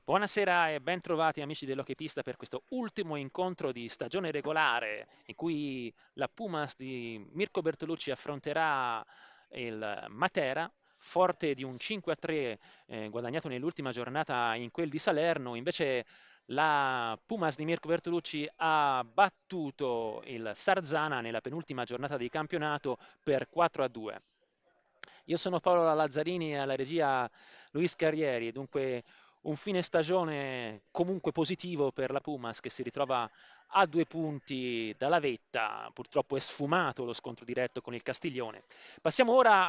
Buonasera e ben trovati amici dell'Hockeypista per questo ultimo incontro di stagione regolare in cui la Pumas di Mirko Bertolucci affronterà il Matera, forte di un 5-3 guadagnato nell'ultima giornata in quel di Salerno. Invece la Pumas di Mirko Bertolucci ha battuto il Sarzana nella penultima giornata di campionato per 4-2. Io sono Paolo Lazzarini e alla regia Luis Carrieri, dunque un fine stagione comunque positivo per la Pumas che si ritrova a 2 punti dalla vetta, purtroppo è sfumato lo scontro diretto con il Castiglione. Passiamo ora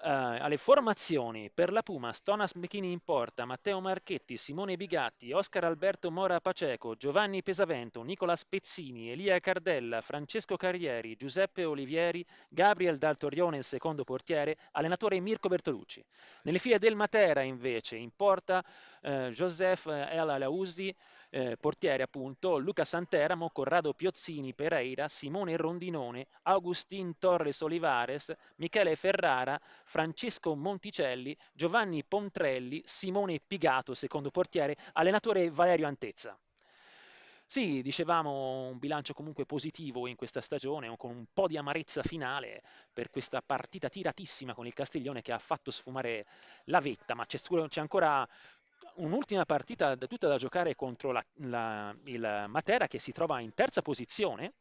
alle formazioni per la Pumas: Thomas Bechini in porta, Matteo Marchetti, Simone Bigatti, Oscar Alberto Mora Paceco, Giovanni Pesavento, Nicola Spezzini, Elia Cardella, Francesco Carrieri, Giuseppe Olivieri, Gabriel Daltorione il secondo portiere, allenatore Mirko Bertolucci. Nelle file del Matera invece in porta Joseph El Alaouzi, portiere appunto, Luca Santeramo, Corrado Piozzini Pereira, Simone Rondinone, Agustin Torres Olivares, Michele Ferrara, Francesco Monticelli, Giovanni Pontrelli, Simone Pigato, secondo portiere, allenatore Valerio Antezza. Sì, dicevamo un bilancio comunque positivo in questa stagione, con un po' di amarezza finale per questa partita tiratissima con il Castiglione che ha fatto sfumare la vetta, ma c'è ancora un'ultima partita tutta da giocare contro il Matera che si trova in terza posizione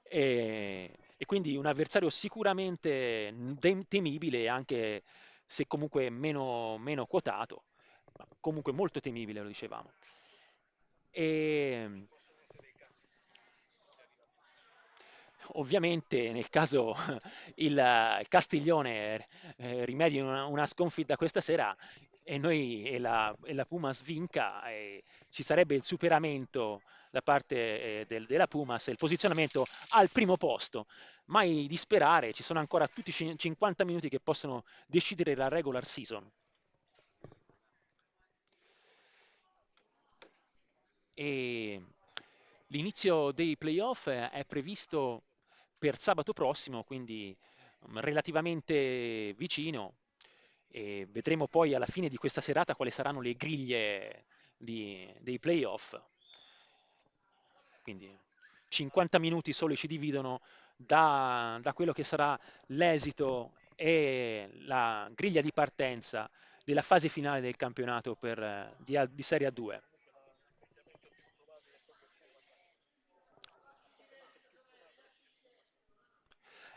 e quindi un avversario sicuramente temibile, anche se comunque meno quotato, ma comunque molto temibile, lo dicevamo. E ovviamente nel caso il Castiglione rimedi una sconfitta questa sera e la Pumas vinca, ci sarebbe il superamento da parte della Pumas e il posizionamento al primo posto. Mai disperare, ci sono ancora tutti i 50 minuti che possono decidere la regular season. E l'inizio dei playoff è previsto per sabato prossimo, quindi relativamente vicino, e vedremo poi alla fine di questa serata quali saranno le griglie dei playoff. Quindi 50 minuti solo ci dividono da quello che sarà l'esito e la griglia di partenza della fase finale del campionato di Serie A2.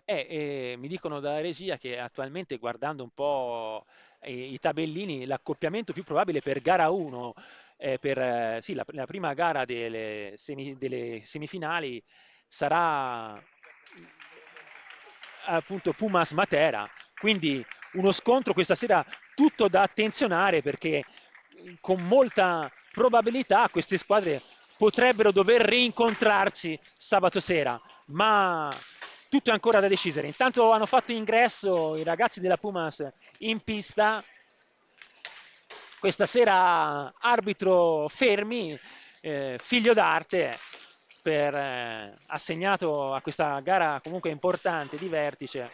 Mi dicono dalla regia che attualmente, guardando un po' i tabellini, l'accoppiamento più probabile per gara 1, sì, la prima gara delle semifinali, sarà appunto Pumas Matera. Quindi uno scontro questa sera tutto da attenzionare, perché con molta probabilità queste squadre potrebbero dover rincontrarsi sabato sera, ma tutto è ancora da decidere. Intanto hanno fatto ingresso i ragazzi della Pumas in pista. Questa sera arbitro Fermi, figlio d'arte, assegnato a questa gara comunque importante di vertice.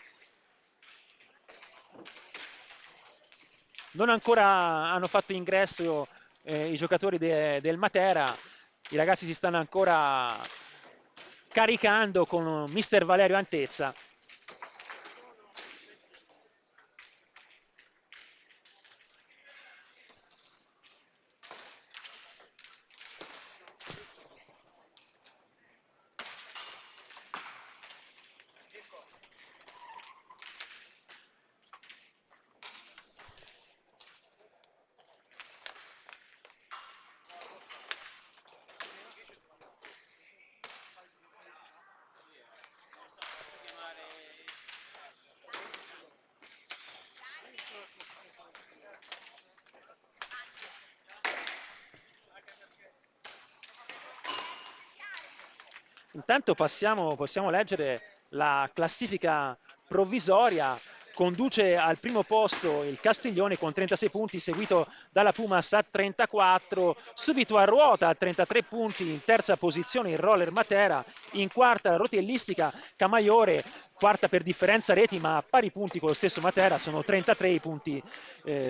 Non ancora hanno fatto ingresso i giocatori del Matera, i ragazzi si stanno ancora caricando con mister Valerio Antezza. Intanto possiamo leggere la classifica provvisoria. Conduce al primo posto il Castiglione con 36 punti, seguito dalla Pumas a 34, subito a ruota a 33 punti, in terza posizione il Roller Matera, in quarta la rotellistica Camaiore, quarta per differenza reti, ma a pari punti con lo stesso Matera, sono 33 i punti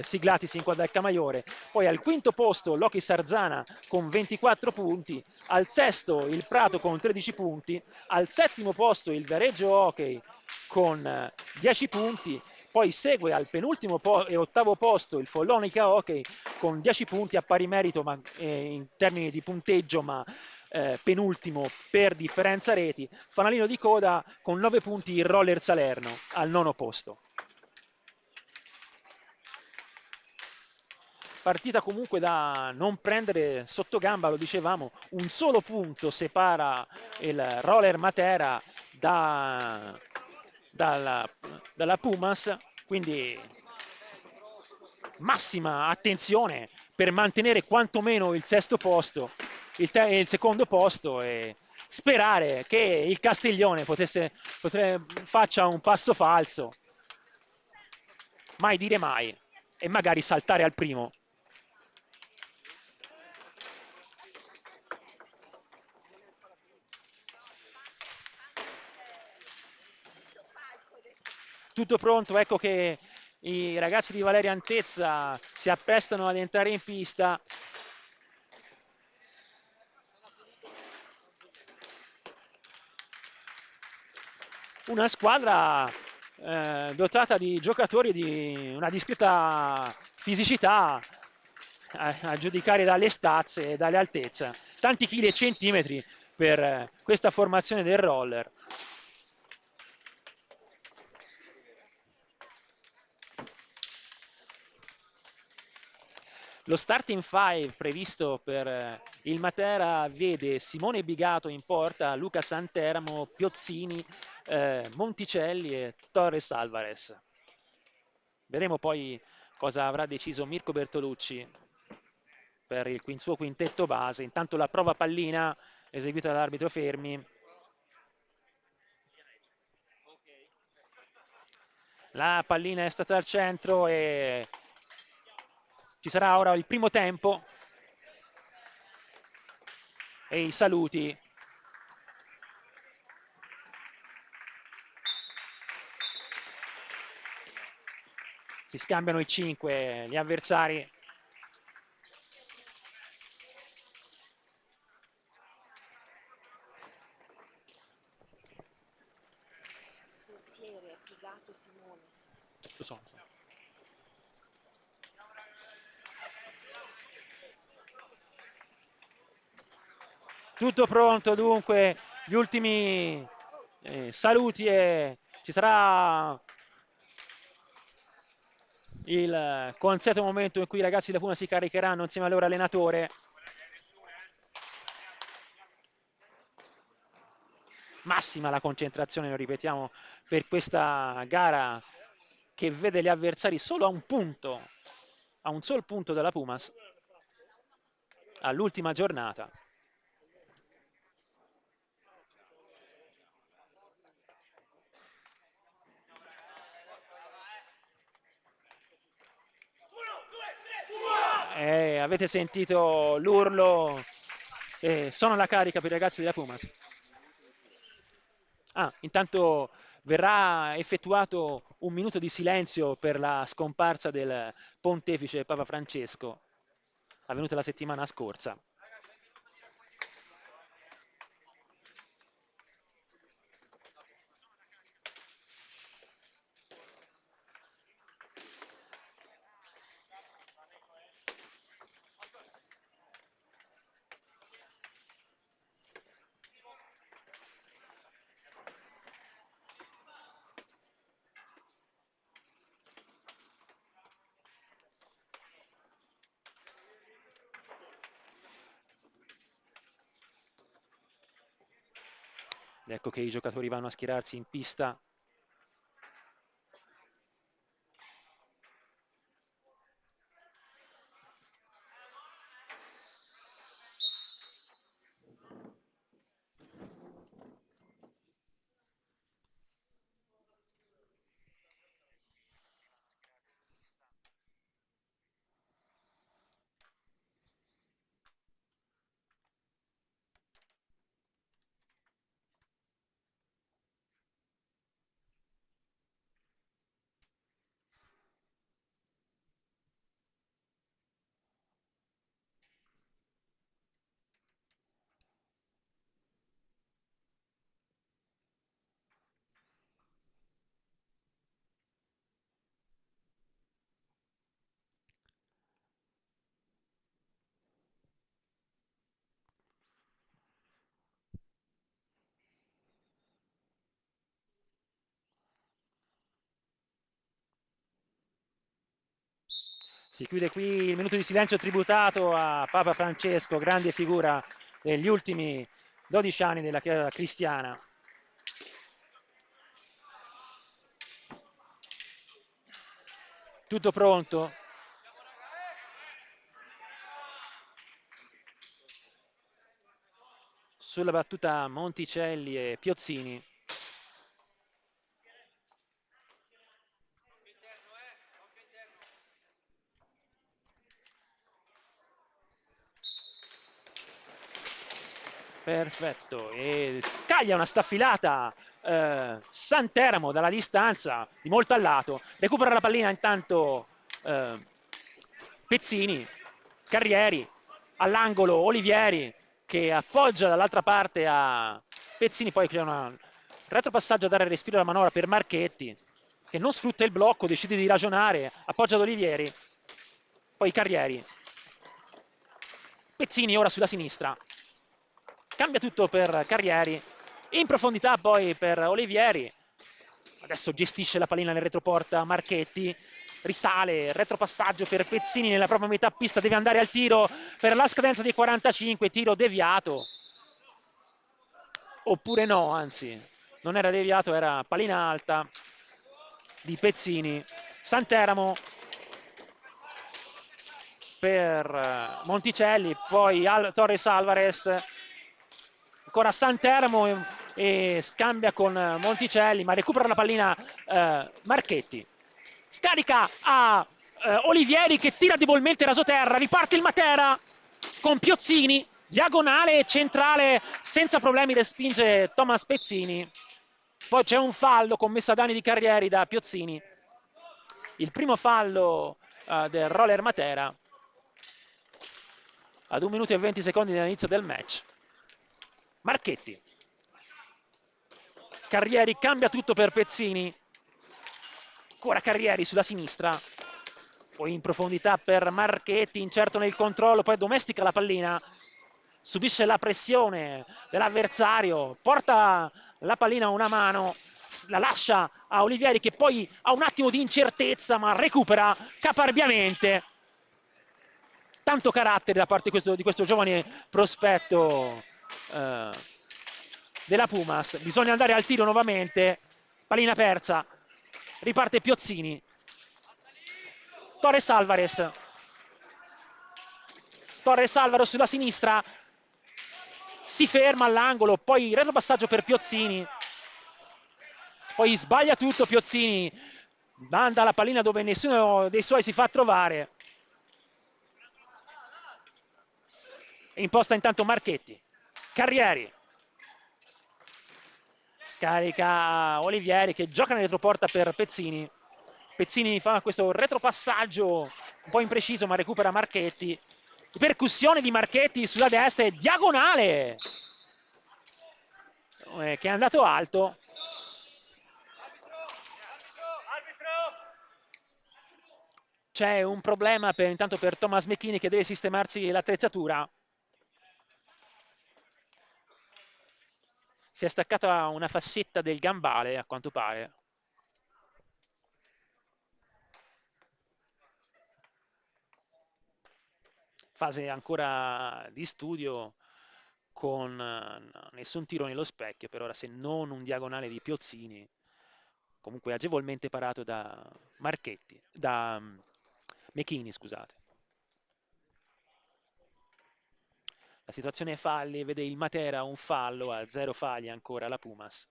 siglatisi in quadra del Camaiore. Poi al quinto posto Loki Sarzana con 24 punti, al sesto il Prato con 13 punti, al settimo posto il Viareggio Hockey con 10 punti, poi segue al penultimo e ottavo posto il Follonica Hockey con 10 punti a pari merito ma, in termini di punteggio, ma penultimo per differenza reti. Fanalino di coda con 9 punti il Roller Salerno al nono posto. Partita comunque da non prendere sotto gamba, lo dicevamo, un solo punto separa il Roller Matera dalla, dalla Pumas, quindi massima attenzione per mantenere quantomeno il sesto posto, il secondo posto e sperare che il Castiglione faccia un passo falso, mai dire mai, e magari saltare al primo. Tutto pronto, ecco che i ragazzi di Valeria Antezza si apprestano ad entrare in pista. Una squadra dotata di giocatori di una discreta fisicità a giudicare dalle stazze e dalle altezze. Tanti chili e centimetri per questa formazione del roller. Lo starting five previsto per il Matera vede Simone Bigato in porta, Luca Santeramo, Piozzini, Monticelli e Torres Alvarez. Vedremo poi cosa avrà deciso Mirko Bertolucci per il suo quintetto base. Intanto la prova pallina eseguita dall'arbitro Fermi. La pallina è stata al centro e ci sarà ora il primo tempo e i saluti. Si scambiano i 5 gli avversari. Portiere Pigato Simone. Lo so. Tutto pronto dunque, gli ultimi saluti e ci sarà il consueto momento in cui i ragazzi da Puna si caricheranno insieme al loro allenatore. Massima la concentrazione, lo ripetiamo, per questa gara che vede gli avversari solo a un punto, a un sol punto dalla Pumas, all'ultima giornata. Avete sentito l'urlo? Sono alla carica per i ragazzi della Pumas. Intanto verrà effettuato un minuto di silenzio per la scomparsa del pontefice Papa Francesco, avvenuta la settimana scorsa. Ecco che i giocatori vanno a schierarsi in pista. Si chiude qui il minuto di silenzio tributato a Papa Francesco, grande figura degli ultimi 12 anni della Chiesa cristiana. Tutto pronto? Sulla battuta Monticelli e Piozzini. Perfetto, e scaglia una staffilata Santeramo dalla distanza di molto a lato, recupera la pallina intanto Pezzini, Carrieri, all'angolo Olivieri che appoggia dall'altra parte a Pezzini, poi c'è un retropassaggio a dare respiro alla manovra per Marchetti che non sfrutta il blocco, decide di ragionare, appoggia ad Olivieri, poi Carrieri, Pezzini ora sulla sinistra, cambia tutto per Carrieri, in profondità poi per Olivieri, adesso gestisce la pallina nel retroporta Marchetti, risale, retropassaggio per Pezzini nella propria metà pista, deve andare al tiro per la scadenza dei 45, tiro deviato, oppure no, anzi, non era deviato, era pallina alta di Pezzini. Santeramo per Monticelli, poi Torres Alvarez, ancora Santeramo e scambia con Monticelli, ma recupera la pallina Marchetti. Scarica a Olivieri che tira debolmente rasoterra, riparte il Matera con Piozzini, diagonale e centrale, senza problemi respinge Thomas Pezzini. Poi c'è un fallo commesso a danni di Carrieri da Piozzini. Il primo fallo del roller Matera ad 1 minuto e 20 secondi dall'inizio del match. Marchetti. Carrieri cambia tutto per Pezzini. Ancora Carrieri sulla sinistra. Poi in profondità per Marchetti, incerto nel controllo, poi domestica la pallina. Subisce la pressione dell'avversario, porta la pallina a una mano, la lascia a Olivieri che poi ha un attimo di incertezza ma recupera caparbiamente. Tanto carattere da parte di questo giovane prospetto della Pumas. Bisogna andare al tiro nuovamente, pallina persa, riparte Piozzini, Torres Alvarez sulla sinistra, si ferma all'angolo, poi retropassaggio per Piozzini, poi sbaglia tutto Piozzini, manda la pallina dove nessuno dei suoi si fa trovare. Imposta intanto Marchetti, Carrieri, scarica Olivieri che gioca nel retroporta per Pezzini. Pezzini fa questo retropassaggio un po' impreciso ma recupera Marchetti. Percussione di Marchetti sulla destra e diagonale che è andato alto. C'è un problema intanto per Thomas McKinney che deve sistemarsi l'attrezzatura. Si è staccata una fascetta del gambale, a quanto pare. Fase ancora di studio con nessun tiro nello specchio per ora, se non un diagonale di Piozzini, comunque agevolmente parato da Marchetti, da McKinney, scusate. La situazione falli, vede il Matera un fallo, a 0 falli ancora la Pumas.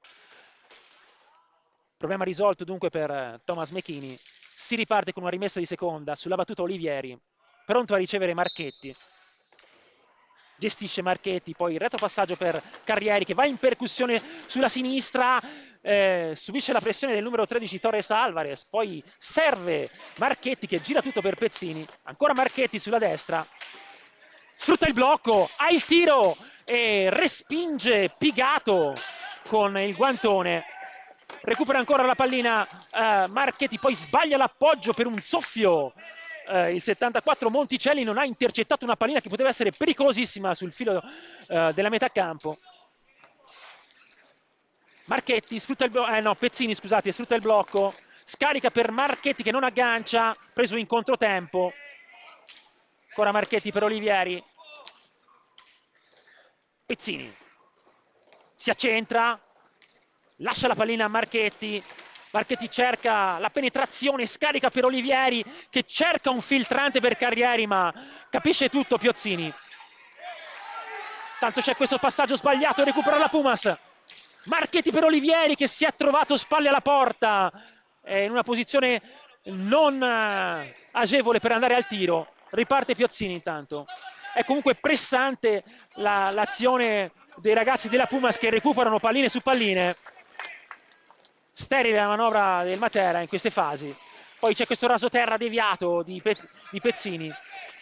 Problema risolto dunque per Thomas McKinney. Si riparte con una rimessa di seconda sulla battuta Olivieri, pronto a ricevere Marchetti. Gestisce Marchetti, poi retropassaggio per Carrieri che va in percussione sulla sinistra, subisce la pressione del numero 13 Torres Alvarez, poi serve Marchetti che gira tutto per Pezzini, ancora Marchetti sulla destra, sfrutta il blocco, ha il tiro e respinge Pigato con il guantone. Recupera ancora la pallina Marchetti, poi sbaglia l'appoggio per un soffio. Il 74 Monticelli non ha intercettato una pallina che poteva essere pericolosissima sul filo della metà campo. Marchetti sfrutta il Pezzini, scusate, sfrutta il blocco, scarica per Marchetti che non aggancia, preso in controtempo. Ancora Marchetti per Olivieri. Pezzini si accentra, lascia la pallina a Marchetti. Marchetti cerca la penetrazione, scarica per Olivieri che cerca un filtrante per Carrieri, ma capisce tutto Piozzini. Tanto c'è questo passaggio sbagliato, recupera la Pumas. Marchetti per Olivieri che si è trovato spalle alla porta, in una posizione non agevole per andare al tiro. Riparte Piozzini intanto. È comunque pressante l'azione dei ragazzi della Pumas che recuperano palline su palline. Sterile la manovra del Matera in queste fasi. Poi c'è questo rasoterra deviato di Pezzini.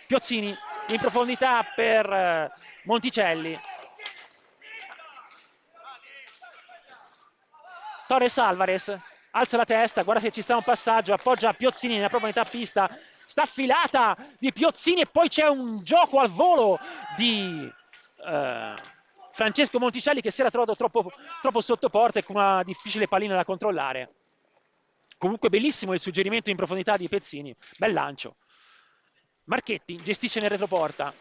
Piozzini in profondità per Monticelli. Torres Alvarez alza la testa, guarda se ci sta un passaggio, appoggia Piozzini nella propria metà pista, sta affilata di Piozzini e poi c'è un gioco al volo di Francesco Monticelli che si era trovato troppo sotto porta e con una difficile pallina da controllare. Comunque bellissimo il suggerimento in profondità di Pezzini, bel lancio. Marchetti gestisce nel retroporta,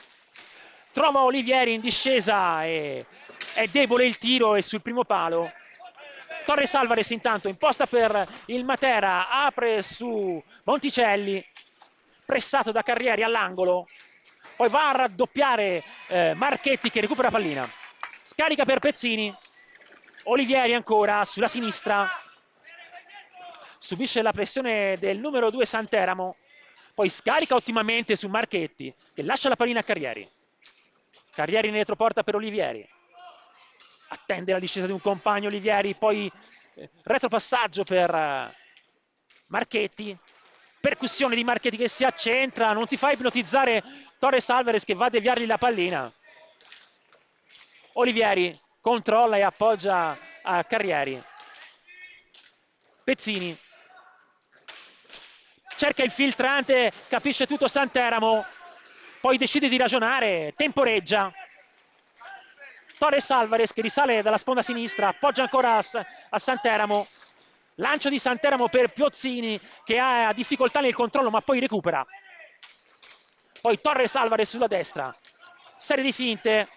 trova Olivieri in discesa e è debole il tiro e sul primo palo. Torres Alvarez intanto imposta per il Matera, apre su Monticelli, pressato da Carrieri all'angolo, poi va a raddoppiare Marchetti che recupera pallina, scarica per Pezzini, Olivieri ancora sulla sinistra, subisce la pressione del numero 2 Santeramo, poi scarica ottimamente su Marchetti che lascia la pallina a Carrieri. Carrieri in retroporta per Olivieri, attende la discesa di un compagno Olivieri, poi retropassaggio per Marchetti, percussione di Marchetti che si accentra, non si fa ipnotizzare Torres Alvarez che va a deviargli la pallina. Olivieri controlla e appoggia a Carrieri. Pezzini cerca il filtrante, capisce tutto Santeramo, poi decide di ragionare, temporeggia. Torres Alvarez che risale dalla sponda sinistra, appoggia ancora a Santeramo, lancio di Santeramo per Piozzini che ha difficoltà nel controllo ma poi recupera. Poi Torres Alvarez sulla destra, serie di finte,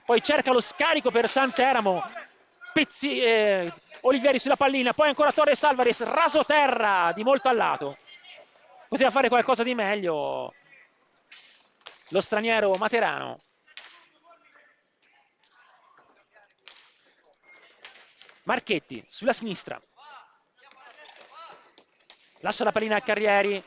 poi cerca lo scarico per Santeramo, Olivieri sulla pallina, poi ancora Torres Alvarez, rasoterra di molto a lato. Poteva fare qualcosa di meglio lo straniero materano. Marchetti sulla sinistra, lascia la pallina a Carrieri,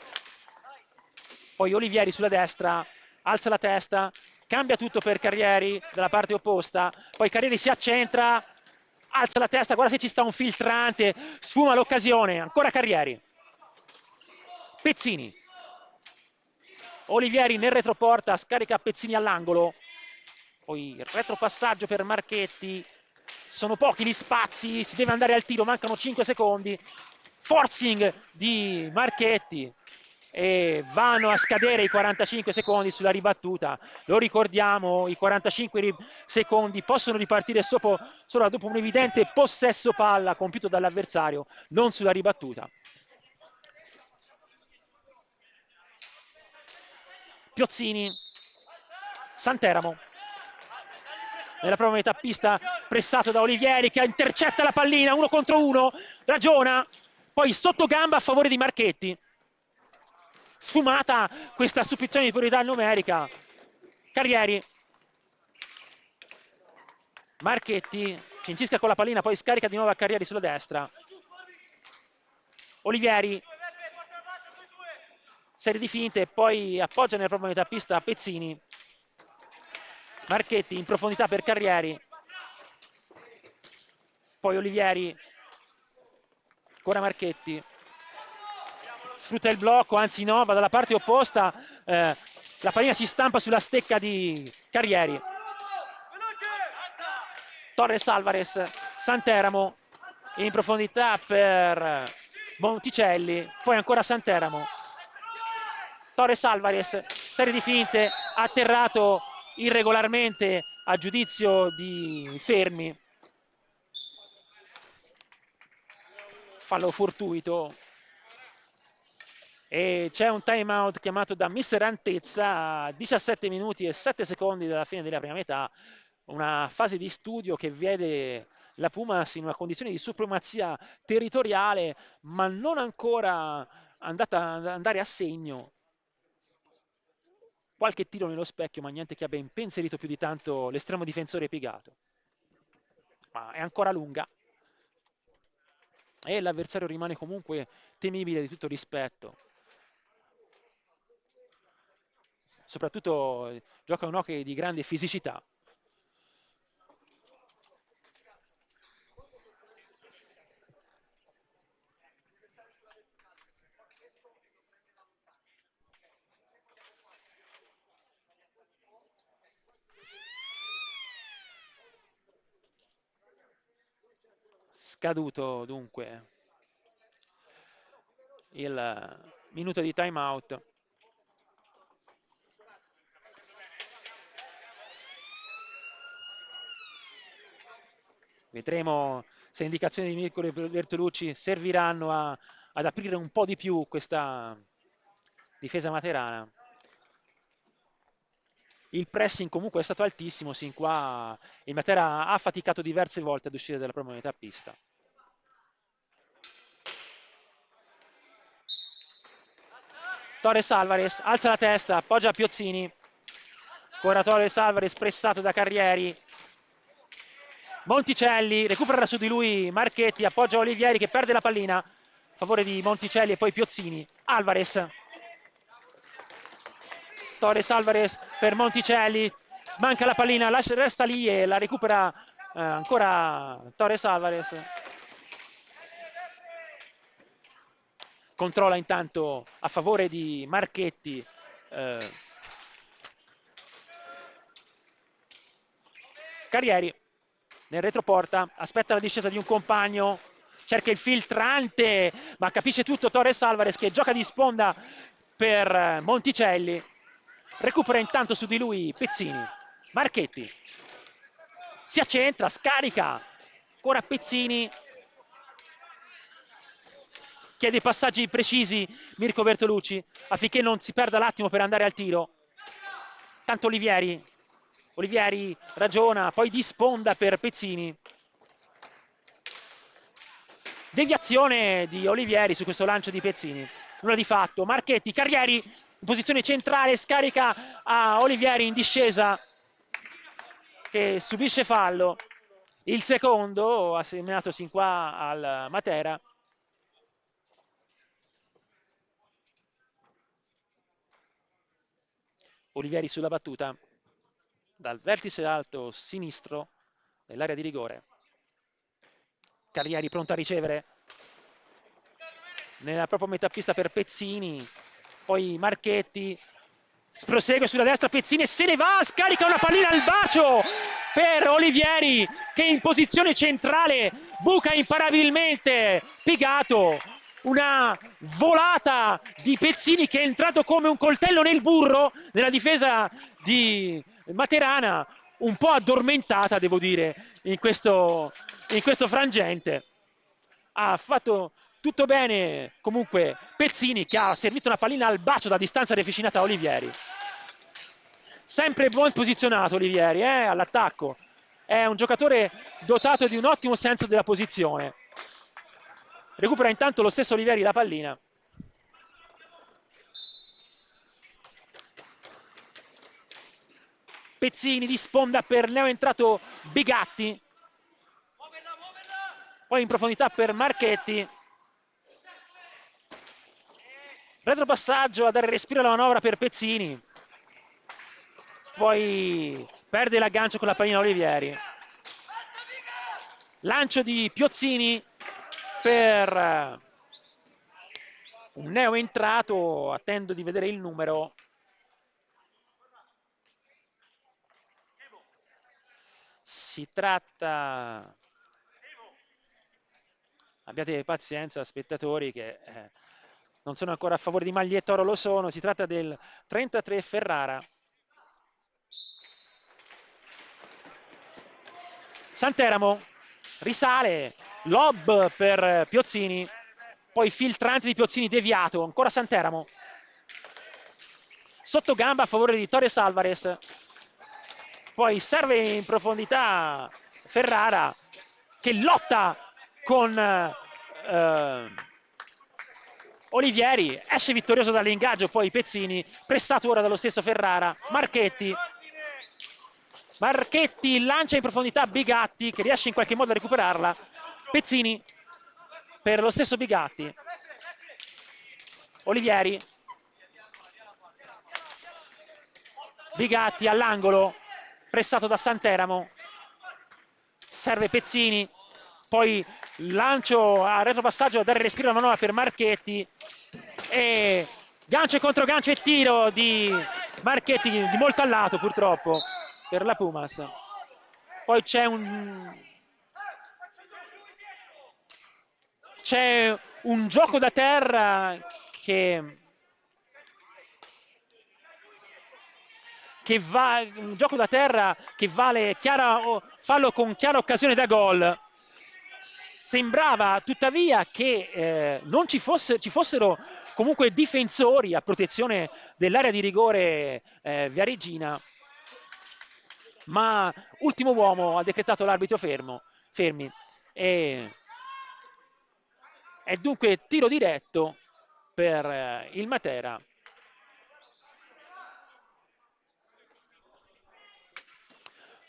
poi Olivieri sulla destra, alza la testa, cambia tutto per Carrieri dalla parte opposta, poi Carrieri si accentra, alza la testa, guarda se ci sta un filtrante, sfuma l'occasione, ancora Carrieri. Pezzini, Olivieri nel retroporta, scarica Pezzini all'angolo, poi retropassaggio per Marchetti, sono pochi gli spazi, si deve andare al tiro, mancano 5 secondi, forcing di Marchetti e vanno a scadere i 45 secondi sulla ribattuta. Lo ricordiamo, i 45 secondi possono ripartire solo dopo un evidente possesso palla compiuto dall'avversario, non sulla ribattuta. Piozzini, Santeramo nella prima metà pista, pressato da Olivieri che intercetta la pallina, 1 contro 1, ragiona, poi sotto gamba a favore di Marchetti. Sfumata questa supplenza di priorità numerica. Carrieri, Marchetti cincisca con la pallina, poi scarica di nuovo a Carrieri sulla destra. Olivieri, serie di finte, poi appoggia nella propria metà pista a Pezzini. Marchetti in profondità per Carrieri, poi Olivieri, ancora Marchetti, sfrutta il blocco, anzi no, va dalla parte opposta, la pallina si stampa sulla stecca di Carrieri. Torres Alvarez, Santeramo in profondità per Monticelli, poi ancora Santeramo. Torres Alvarez, serie di finte, atterrato irregolarmente a giudizio di Fermi. Fallo fortuito E c'è un timeout chiamato da Mister Antezza a 17 minuti e 7 secondi dalla fine della prima metà, una fase di studio che vede la Pumas in una condizione di supremazia territoriale, ma non ancora andare a segno. Qualche tiro nello specchio, ma niente che abbia impensierito più di tanto l'estremo difensore piegato. Ma è ancora lunga e l'avversario rimane comunque temibile di tutto rispetto. Soprattutto gioca un hockey di grande fisicità. Scaduto dunque il minuto di timeout. Vedremo se indicazioni di Mirko Bertolucci serviranno ad aprire un po' di più questa difesa materana. Il pressing comunque è stato altissimo sin qua, il Matera ha faticato diverse volte ad uscire dalla propria metà pista. Torres Alvarez alza la testa, appoggia Piozzini. Ora Torres Alvarez pressato da Carrieri. Monticelli recupera su di lui Marchetti, appoggia Olivieri che perde la pallina a favore di Monticelli e poi Piozzini. Alvarez. Torres Alvarez per Monticelli, manca la pallina, resta lì e la recupera ancora Torres Alvarez. Controlla intanto a favore di Marchetti. Carrieri nel retroporta, aspetta la discesa di un compagno, cerca il filtrante, ma capisce tutto Torres Alvarez che gioca di sponda per Monticelli. Recupera intanto su di lui Pezzini. Marchetti si accentra, scarica. Ancora Pezzini. Chiede passaggi precisi Mirko Bertolucci affinché non si perda l'attimo per andare al tiro. Tanto Olivieri ragiona, poi di sponda per Pezzini. Deviazione di Olivieri su questo lancio di Pezzini. Nulla di fatto. Marchetti, Carrieri in posizione centrale, scarica a Olivieri in discesa che subisce fallo. Il secondo assegnato sin qua al Matera. Olivieri sulla battuta dal vertice alto sinistro nell'area di rigore. Carrieri pronto a ricevere nella propria metà pista per Pezzini, poi Marchetti prosegue sulla destra Pezzini e se ne va, scarica una pallina al bacio per Olivieri che in posizione centrale buca imparabilmente Pigato. Una volata di Pezzini che è entrato come un coltello nel burro nella difesa di Materana, un po' addormentata devo dire in questo frangente. Ha fatto tutto bene comunque Pezzini che ha servito una pallina al bacio da distanza ravvicinata a Olivieri. Sempre ben posizionato Olivieri all'attacco. È un giocatore dotato di un ottimo senso della posizione. Recupera intanto lo stesso Olivieri la pallina. Pezzini di sponda per neoentrato Bigatti. Poi in profondità per Marchetti. Retropassaggio a dare respiro alla manovra per Pezzini. Poi perde l'aggancio con la pallina Olivieri. Lancio di Piozzini per un neoentrato. Attendo di vedere il numero. Si tratta... Abbiate pazienza, spettatori, che non sono ancora a favore di maglietta, ora lo sono. Si tratta del 33 Ferrara. Santeramo risale, lob per Piozzini. poi filtrante di Piozzini deviato, ancora Santeramo. Sotto gamba a favore di Torres Alvarez. Poi serve in profondità Ferrara che lotta con Olivieri, esce vittorioso dall'ingaggio, poi Pezzini, pressato ora dallo stesso Ferrara. Marchetti lancia in profondità Bigatti che riesce in qualche modo a recuperarla. Pezzini per lo stesso Bigatti. Olivieri. Bigatti all'angolo, pressato da Santeramo. Serve Pezzini, poi lancio a retropassaggio a dare respiro alla manovra per Marchetti e gancio e controgancio e tiro di Marchetti di molto a lato purtroppo per la Pumas. Poi c'è un gioco da terra che un gioco da terra che vale fallo con chiara occasione da gol. Sembrava tuttavia che non ci fossero comunque difensori a protezione dell'area di rigore viareggina, ma ultimo uomo ha decretato l'arbitro fermi e dunque tiro diretto per il Matera.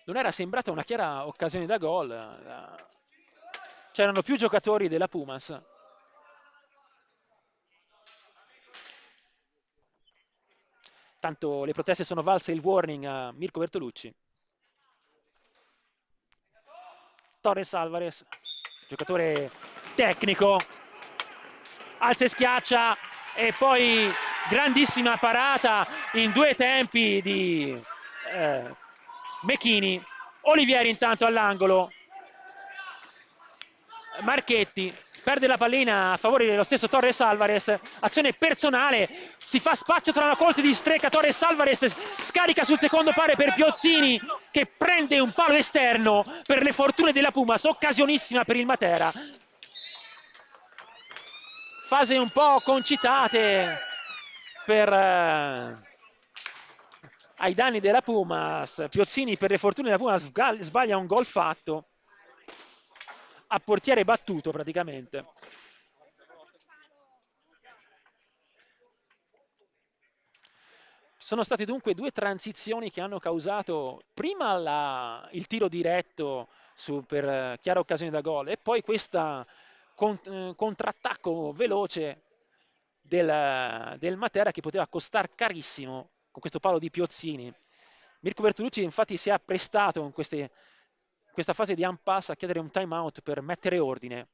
Non era sembrata una chiara occasione da gol, c'erano più giocatori della Pumas. Tanto le proteste sono valse il warning a Mirko Bertolucci. Torres Alvarez, giocatore tecnico, alza e schiaccia e poi grandissima parata in due tempi di Mechini. Olivieri intanto all'angolo. Marchetti perde la pallina a favore dello stesso Torres Alvarez, azione personale, si fa spazio tra una colpi di strecca, Torres Alvarez scarica sul secondo pare per Piozzini che prende un palo esterno per le fortune della Pumas, occasionissima per il Matera. Fase un po' concitate ai danni della Pumas. Piozzini per le fortune della Pumas sbaglia un gol fatto a portiere battuto praticamente. Sono state dunque due transizioni che hanno causato prima il tiro diretto per chiara occasione da gol e poi questo contrattacco veloce del Matera che poteva costare carissimo con questo palo di Piozzini. Mirko Bertolucci infatti si è prestato in questa fase di impasse a chiedere un time out per mettere ordine.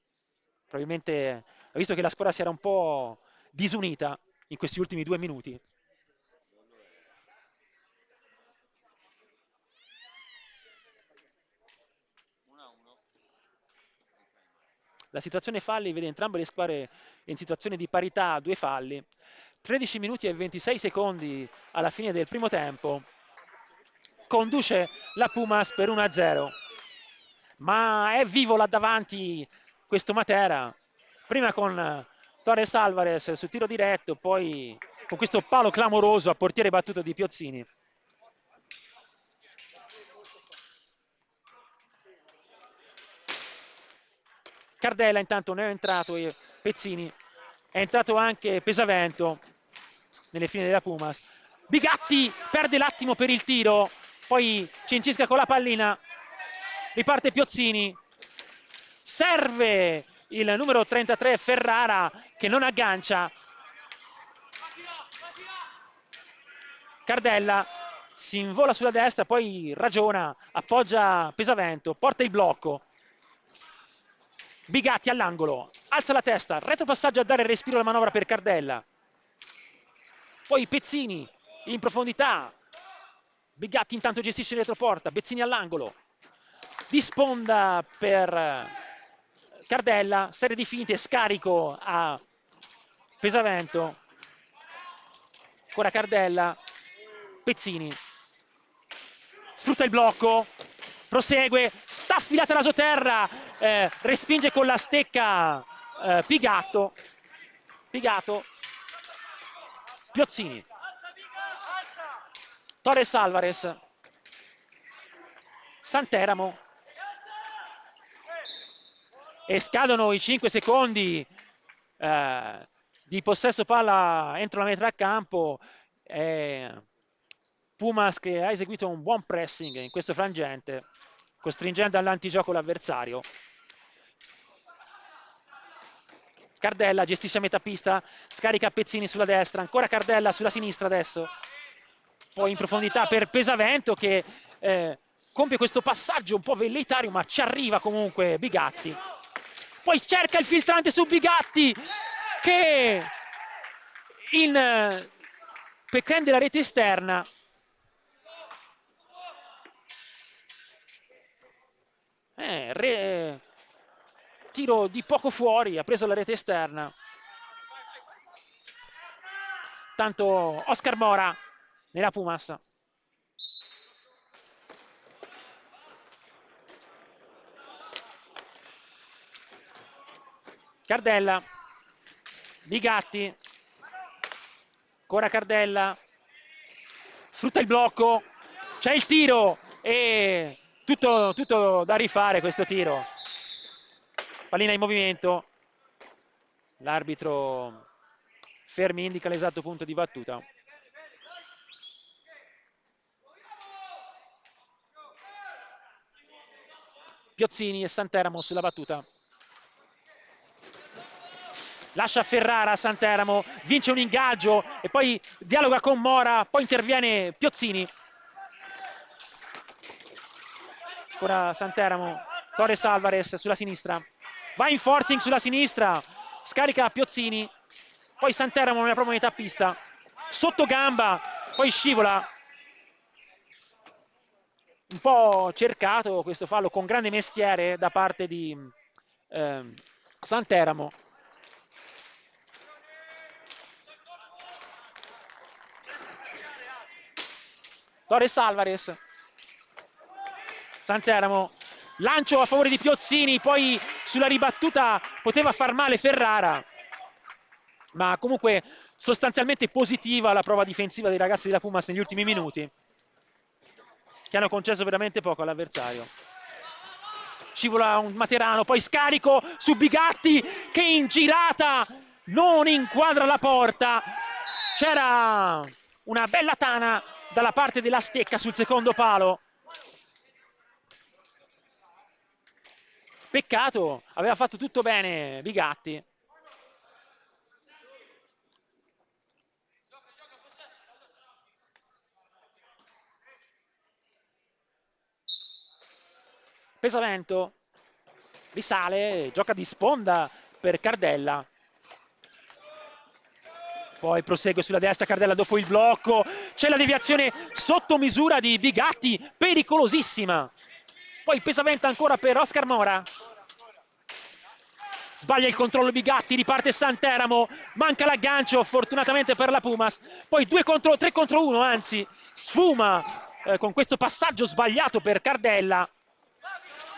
Probabilmente ha visto che la squadra si era un po' disunita in questi ultimi 2 minuti. La situazione falli vede entrambe le squadre in situazione di parità, 2 falli. 13 minuti e 26 secondi alla fine del primo tempo. Conduce la Pumas per 1-0. Ma è vivo là davanti questo Matera. Prima con Torres Alvarez sul tiro diretto, poi con questo palo clamoroso a portiere battuto di Piozzini. Cardella intanto non è entrato e Pezzini, è entrato anche Pesavento nelle fine della Pumas. Bigatti perde l'attimo per il tiro, poi cincisca con la pallina, riparte Piozzini, serve il numero 33 Ferrara che non aggancia. Cardella si invola sulla destra, poi ragiona, appoggia Pesavento, porta il blocco. Bigatti all'angolo, alza la testa, retropassaggio a dare respiro alla manovra per Cardella. Poi Pezzini in profondità. Bigatti intanto gestisce il retroporta, Pezzini all'angolo. Di sponda per Cardella, serie di finte, scarico a Pesavento. Ancora Cardella, Pezzini. Sfrutta il blocco, prosegue, sta affilata rasoterra, respinge con la stecca Pigatto, Pigato, Piozzini, Torres Alvarez, Santeramo, e scadono i 5 secondi di possesso palla entro la metà campo. Pumas che ha eseguito un buon pressing in questo frangente, costringendo all'antigioco l'avversario. Cardella gestisce a metà pista, scarica Pezzini sulla destra, ancora Cardella sulla sinistra adesso, poi in profondità per Pesavento che compie questo passaggio un po' velleitario, ma ci arriva comunque Bigatti. Poi cerca il filtrante su Bigatti che prende la rete esterna. Tiro di poco fuori, ha preso la rete esterna. Tanto Oscar Mora nella Pumas. Cardella, Bigatti, ancora Cardella, sfrutta il blocco, c'è il tiro e tutto da rifare questo tiro. Pallina in movimento, l'arbitro Fermi indica l'esatto punto di battuta. Piozzini e Santeramo sulla battuta. Lascia Ferrara a Santeramo, vince un ingaggio e poi dialoga con Mora, poi interviene Piozzini. Ancora Santeramo, Torres Alvarez sulla sinistra, va in forcing sulla sinistra, scarica Piozzini, poi Santeramo nella propria metà pista, sotto gamba, poi scivola. Un po' cercato questo fallo con grande mestiere da parte di Santeramo. Torres Alvarez, Santeramo, lancio a favore di Piozzini, poi sulla ribattuta poteva far male Ferrara, ma comunque sostanzialmente positiva la prova difensiva dei ragazzi della Pumas negli ultimi minuti, che hanno concesso veramente poco all'avversario. Scivola un Materano, poi scarico su Bigatti che in girata non inquadra la porta. C'era una bella tana dalla parte della Stecca sul secondo palo. Peccato, aveva fatto tutto bene Bigatti. Pesavento risale, gioca di sponda per Cardella. Poi prosegue sulla destra Cardella dopo il blocco. C'è la deviazione sotto misura di Bigatti, pericolosissima. Poi Pesavento ancora per Oscar Mora. Sbaglia il controllo Bigatti, riparte Santeramo, manca l'aggancio fortunatamente per la Pumas. Poi 3 contro 1, anzi, sfuma con questo passaggio sbagliato per Cardella.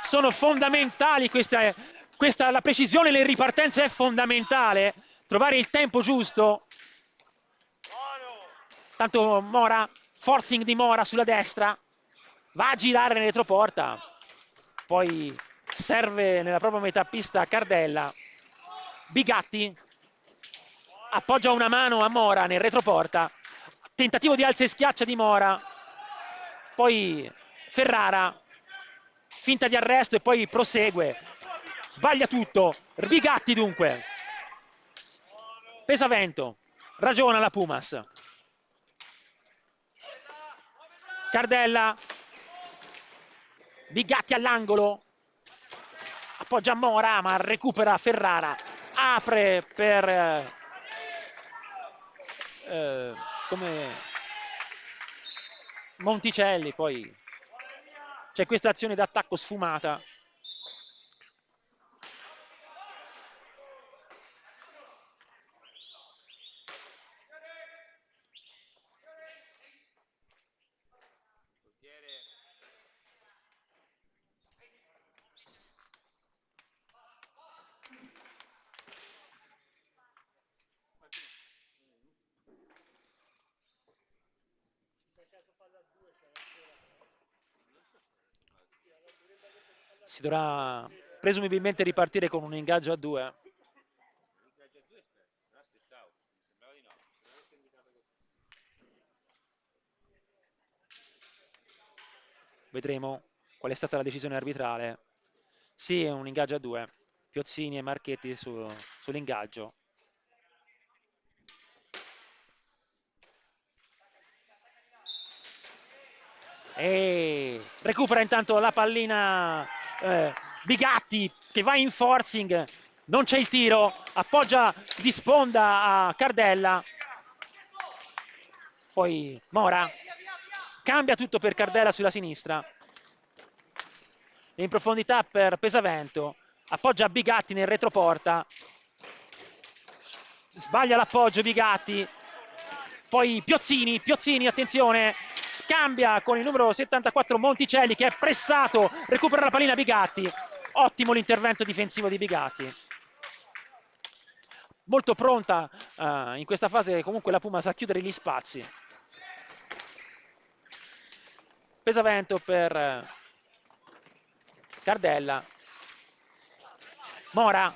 Sono fondamentali la precisione nelle ripartenze è fondamentale, trovare il tempo giusto. Tanto Mora, forcing di Mora sulla destra, va a girare nel retroporta, poi serve nella propria metà pista Cardella. Bigatti appoggia una mano a Mora nel retroporta, tentativo di alza e schiaccia di Mora, poi Ferrara, finta di arresto e poi prosegue, sbaglia tutto. Bigatti dunque, Pesavento, ragiona la Pumas. Cardella, Bigatti all'angolo, appoggia Mora ma recupera Ferrara, apre per come Monticelli, poi c'è questa azione d'attacco sfumata. Si dovrà presumibilmente ripartire con un ingaggio a 2. Vedremo qual è stata la decisione arbitrale. Sì, è un ingaggio a 2. Piozzini e Marchetti sull'ingaggio. E recupera intanto la pallina Bigatti che va in forcing, non c'è il tiro, appoggia di sponda a Cardella, poi Mora, cambia tutto per Cardella sulla sinistra, in profondità per Pesavento, appoggia Bigatti nel retroporta, sbaglia l'appoggio Bigatti, poi Piozzini, attenzione, scambia con il numero 74 Monticelli che è pressato, recupera la pallina Bigatti, ottimo l'intervento difensivo di Bigatti. Molto pronta in questa fase comunque la Puma sa chiudere gli spazi. Pesavento per Cardella. Mora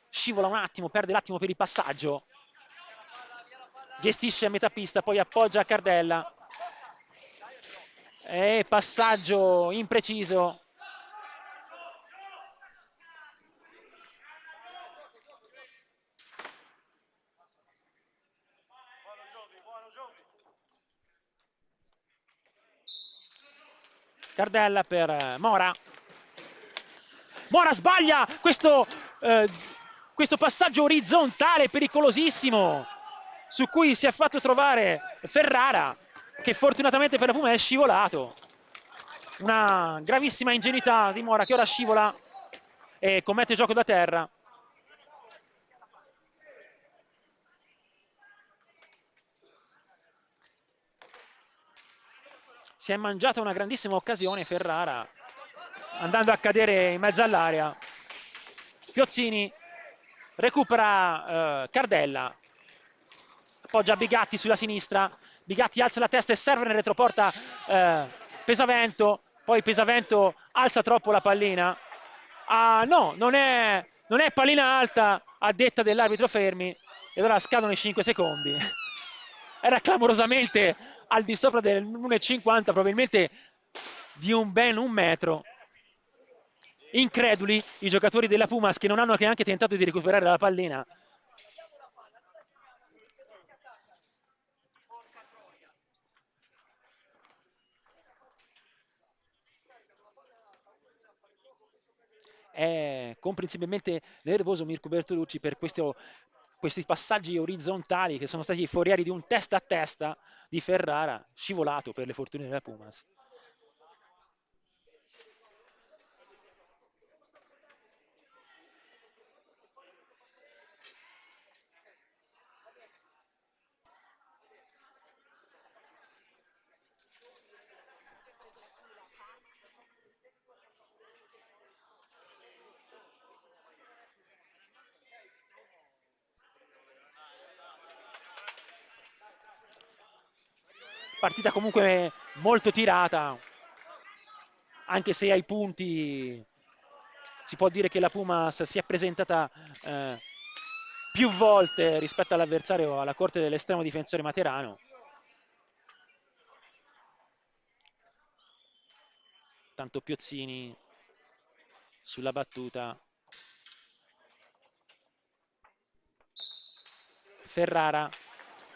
scivola un attimo, perde l'attimo per il passaggio. Gestisce a metà pista, poi appoggia a Cardella. E passaggio impreciso. Cardella per Mora. Mora sbaglia questo passaggio orizzontale pericolosissimo su cui si è fatto trovare Ferrara, che fortunatamente per la Puma è scivolato. Una gravissima ingenuità di Mora che ora scivola e commette gioco da terra. Si è mangiata una grandissima occasione Ferrara, andando a cadere in mezzo all'area. Piozzini recupera Cardella, appoggia Bigatti sulla sinistra, Bigatti alza la testa e serve nel retroporta Pesavento, poi Pesavento alza troppo la pallina. Ah no, non è pallina alta a detta dell'arbitro Fermi, e allora scadono i 5 secondi. Era clamorosamente al di sopra dell'1,50, probabilmente di ben un metro. Increduli i giocatori della Pumas che non hanno neanche tentato di recuperare la pallina. È comprensibilmente nervoso Mirko Bertolucci per questi passaggi orizzontali che sono stati forieri di un testa a testa di Ferrara, scivolato per le fortune della Pumas. Partita comunque molto tirata, anche se ai punti si può dire che la Pumas si è presentata più volte rispetto all'avversario alla corte dell'estremo difensore Materano. Tanto Piozzini sulla battuta. Ferrara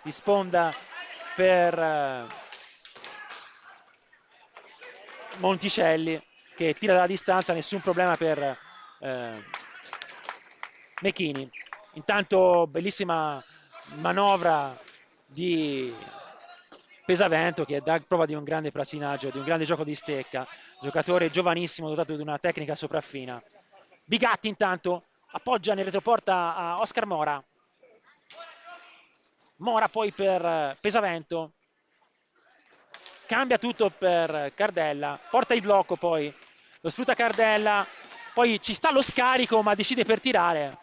di sponda per Monticelli che tira dalla distanza, nessun problema per Mechini. Intanto bellissima manovra di Pesavento che dà prova di un grande patinaggio, di un grande gioco di stecca, giocatore giovanissimo dotato di una tecnica sopraffina. Bigatti intanto appoggia nel retroporta a Oscar Mora. Mora poi per Pesavento, cambia tutto per Cardella, porta il blocco poi, lo sfrutta Cardella, poi ci sta lo scarico ma decide per tirare.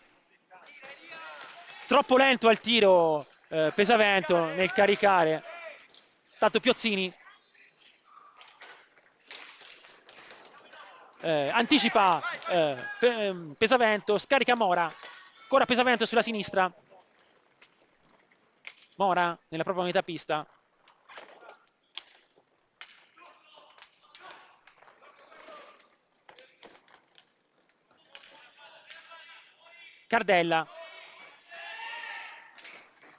Troppo lento al tiro Pesavento nel caricare. Tanto Piozzini anticipa Pesavento, scarica Mora, ancora Pesavento sulla sinistra, Mora nella propria unità pista, Cardella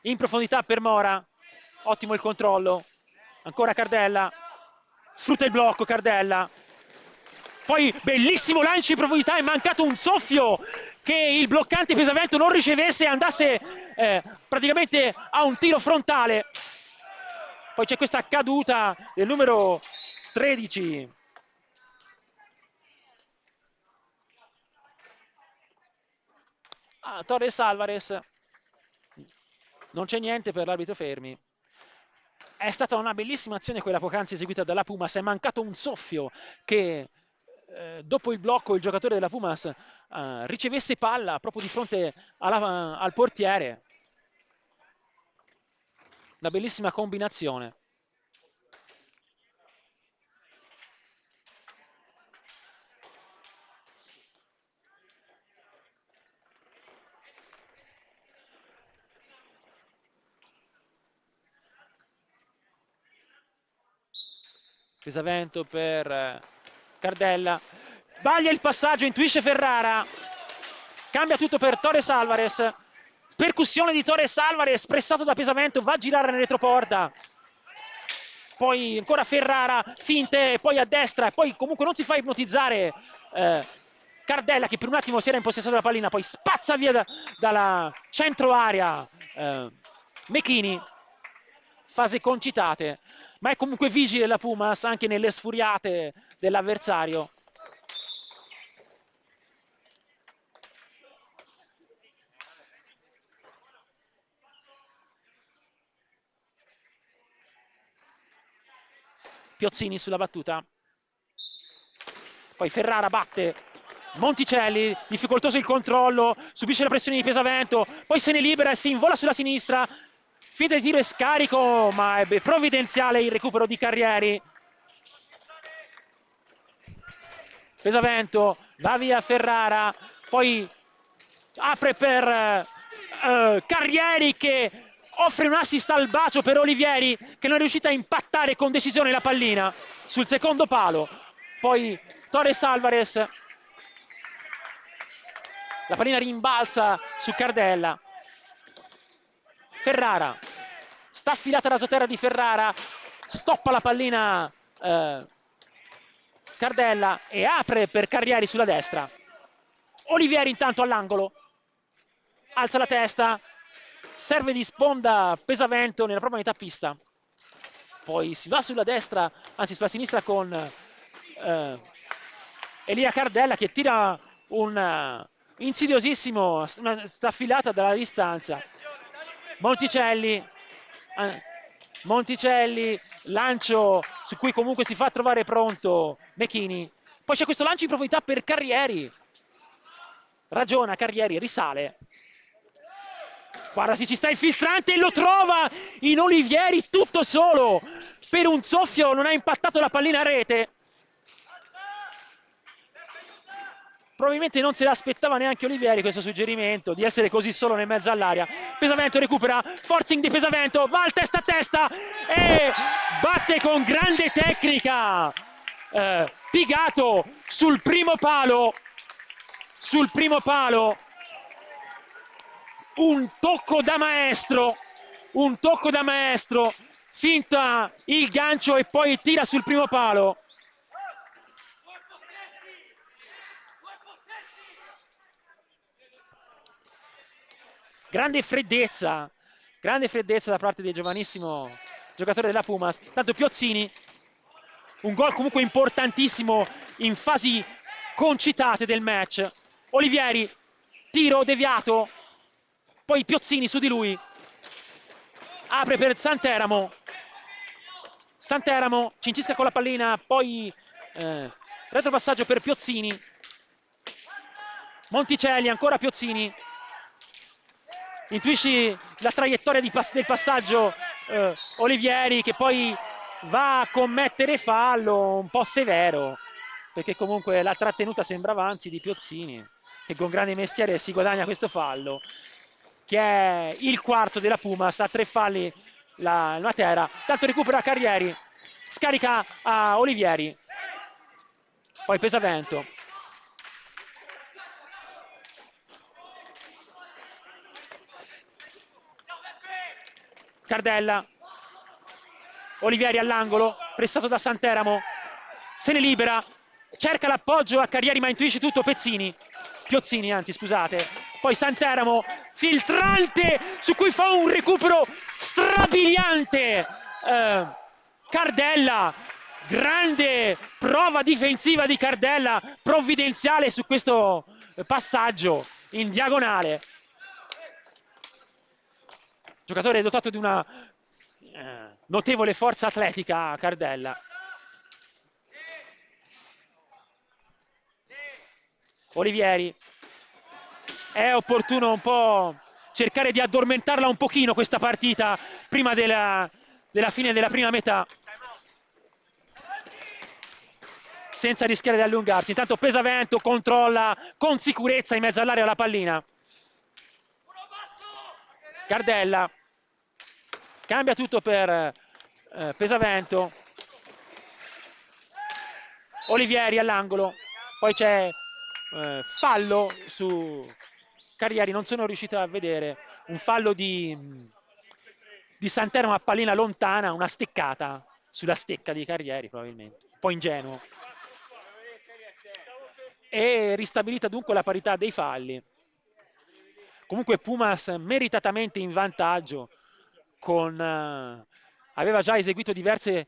in profondità per Mora, ottimo il controllo, ancora Cardella, sfrutta il blocco Cardella, poi bellissimo lancio in profondità, è mancato un soffio che il bloccante Pesavento non ricevesse e andasse praticamente a un tiro frontale. Poi c'è questa caduta del numero 13. Torres Alvarez. Non c'è niente per l'arbitro Fermi. È stata una bellissima azione quella poc'anzi eseguita dalla Pumas, è mancato un soffio che dopo il blocco il giocatore della Pumas ricevesse palla proprio di fronte al portiere. Una bellissima combinazione. Pesavento per Cardella, sbaglia il passaggio, intuisce Ferrara, cambia tutto per Torres Alvarez, percussione di Torres Alvarez, pressato da Pesavento, va a girare nel retroporta, poi ancora Ferrara, finte, poi a destra, e poi comunque non si fa ipnotizzare Cardella che per un attimo si era in possesso della pallina, poi spazza via dalla centro area Mechini, fase concitate, ma è comunque vigile la Pumas anche nelle sfuriate dell'avversario. Piozzini sulla battuta, poi Ferrara batte Monticelli, difficoltoso il controllo, subisce la pressione di Pesavento, poi se ne libera e si invola sulla sinistra, finta di tiro e scarico, ma è provvidenziale il recupero di Carrieri. Pesavento, va via Ferrara, poi apre per Carrieri che offre un assist al bacio per Olivieri che non è riuscita a impattare con decisione la pallina sul secondo palo. Poi Torres Alvarez, la pallina rimbalza su Cardella. Ferrara, sta affilata la sotterra di Ferrara, stoppa la pallina Cardella e apre per Carrieri sulla destra. Olivieri intanto all'angolo, alza la testa, serve di sponda Pesavento nella propria metà pista, poi si va sulla destra, anzi sulla sinistra con Elia Cardella che tira un insidiosissimo staffilata dalla distanza. Monticelli, lancio su cui comunque si fa trovare pronto Mechini, poi c'è questo lancio in profondità per Carrieri, ragiona Carrieri, risale, guarda se ci sta il filtrante e lo trova in Olivieri tutto solo, per un soffio non ha impattato la pallina a rete, probabilmente non se l'aspettava neanche Olivieri questo suggerimento di essere così solo nel mezzo all'area. Pesavento recupera, forcing di Pesavento, va al testa a testa e batte con grande tecnica Pigato sul primo palo, un tocco da maestro, finta il gancio e poi tira sul primo palo. Grande freddezza da parte del giovanissimo giocatore della Pumas. Tanto Piozzini, un gol comunque importantissimo in fasi concitate del match. Olivieri, tiro deviato, poi Piozzini su di lui, apre per Santeramo, cincisca con la pallina, poi retropassaggio per Piozzini, Monticelli, ancora Piozzini, intuisci la traiettoria del passaggio Olivieri che poi va a commettere fallo un po' severo, perché comunque la trattenuta sembrava anzi di Piozzini, che con grande mestiere si guadagna questo fallo, che è il quarto della Pumas. A 3 falli il Matera, tanto recupera Carrieri, scarica a Olivieri, poi Pesavento. Cardella, Olivieri all'angolo, pressato da Santeramo, se ne libera, cerca l'appoggio a Carrieri ma intuisce tutto Piozzini, anzi scusate, poi Santeramo, filtrante su cui fa un recupero strabiliante Cardella, grande prova difensiva di Cardella, provvidenziale su questo passaggio in diagonale. Giocatore dotato di una notevole forza atletica, Cardella. Olivieri, è opportuno un po' cercare di addormentarla un pochino questa partita prima della fine della prima metà, senza rischiare di allungarsi. Intanto Pesavento controlla con sicurezza in mezzo all'area la pallina. Cardella cambia tutto per Pesavento. Olivieri all'angolo, poi c'è fallo su Carrieri, non sono riuscito a vedere un fallo di Santeramo a pallina lontana, una steccata sulla stecca di Carrieri probabilmente, un po' ingenuo. E ristabilita dunque la parità dei falli. Comunque Pumas meritatamente in vantaggio, aveva già eseguito diverse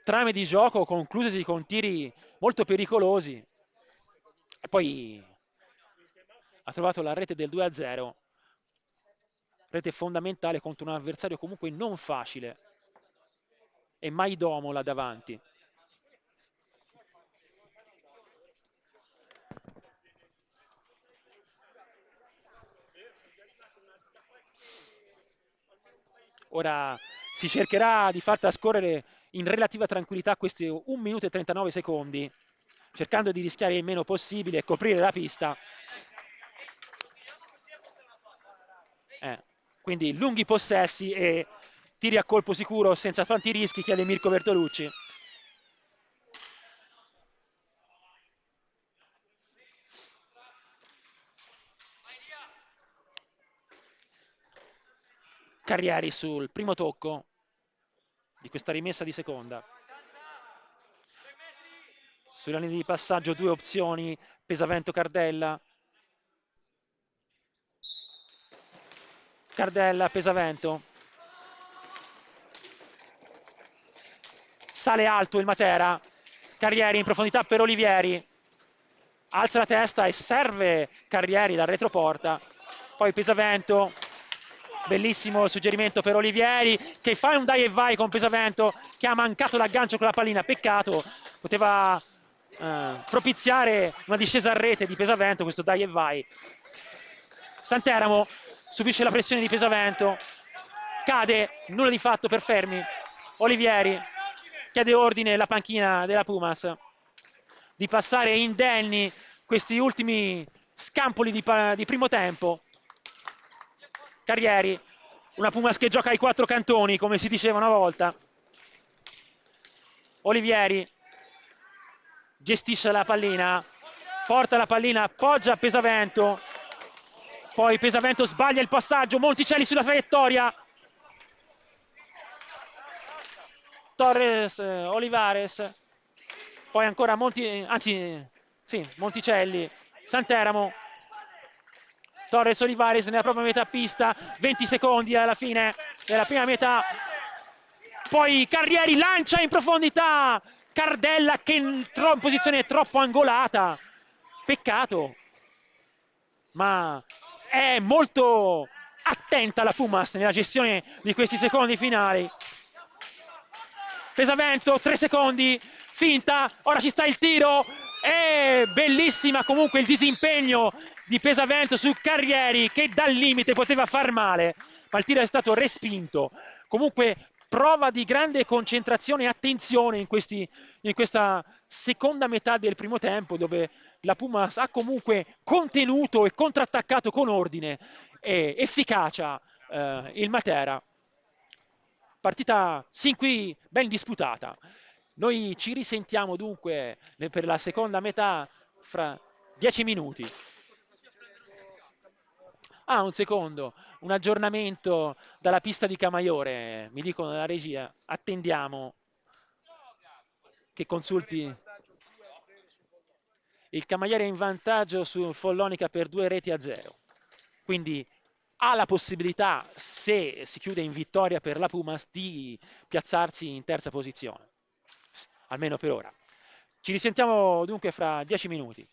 trame di gioco conclusesi con tiri molto pericolosi e poi ha trovato la rete del 2-0, rete fondamentale contro un avversario comunque non facile, e mai domo là davanti. Ora si cercherà di far trascorrere in relativa tranquillità questi 1 minuto e 39 secondi, cercando di rischiare il meno possibile e coprire la pista. Quindi lunghi possessi e tiri a colpo sicuro senza tanti rischi, chiede Mirko Bertolucci. Carrieri sul primo tocco di questa rimessa di seconda. Sulla linea di passaggio 2 opzioni, Pesavento Cardella. Cardella, Pesavento. Sale alto il Matera. Carrieri in profondità per Olivieri. Alza la testa e serve Carrieri dal retroporta. Poi Pesavento. Bellissimo suggerimento per Olivieri, che fa un dai e vai con Pesavento, che ha mancato l'aggancio con la pallina. Peccato, poteva propiziare una discesa a rete di Pesavento questo dai e vai. Santeramo subisce la pressione di Pesavento, cade, nulla di fatto per Fermi. Olivieri chiede ordine alla panchina della Pumas di passare indenni questi ultimi scampoli di primo tempo. Carrieri, una Pumas che gioca ai 4 cantoni, come si diceva una volta. Olivieri gestisce la pallina, porta la pallina, appoggia a Pesavento, poi Pesavento sbaglia il passaggio, Monticelli sulla traiettoria, Torres, Olivares, poi ancora Monticelli, Santeramo, Torres, Olivares nella propria metà pista, 20 secondi alla fine della prima metà, poi Carrieri lancia in profondità, Cardella che in posizione troppo angolata, peccato, ma è molto attenta la Pumas nella gestione di questi secondi finali. Pesavento, 3 secondi, finta, ora ci sta il tiro, è bellissima comunque il disimpegno di Pesavento su Carrieri che dal limite poteva far male, ma il tiro è stato respinto. Comunque prova di grande concentrazione e attenzione in questa seconda metà del primo tempo, dove la Pumas ha comunque contenuto e contrattaccato con ordine e efficacia il Matera. Partita sin qui ben disputata. Noi ci risentiamo dunque per la seconda metà fra 10 minuti. Ah, un secondo, un aggiornamento dalla pista di Camaiore, mi dicono dalla regia. Attendiamo che consulti. Il Camaiore è in vantaggio sul Follonica per 2-0. Quindi ha la possibilità, se si chiude in vittoria per la Pumas, di piazzarsi in terza posizione, almeno per ora. Ci risentiamo dunque fra 10 minuti.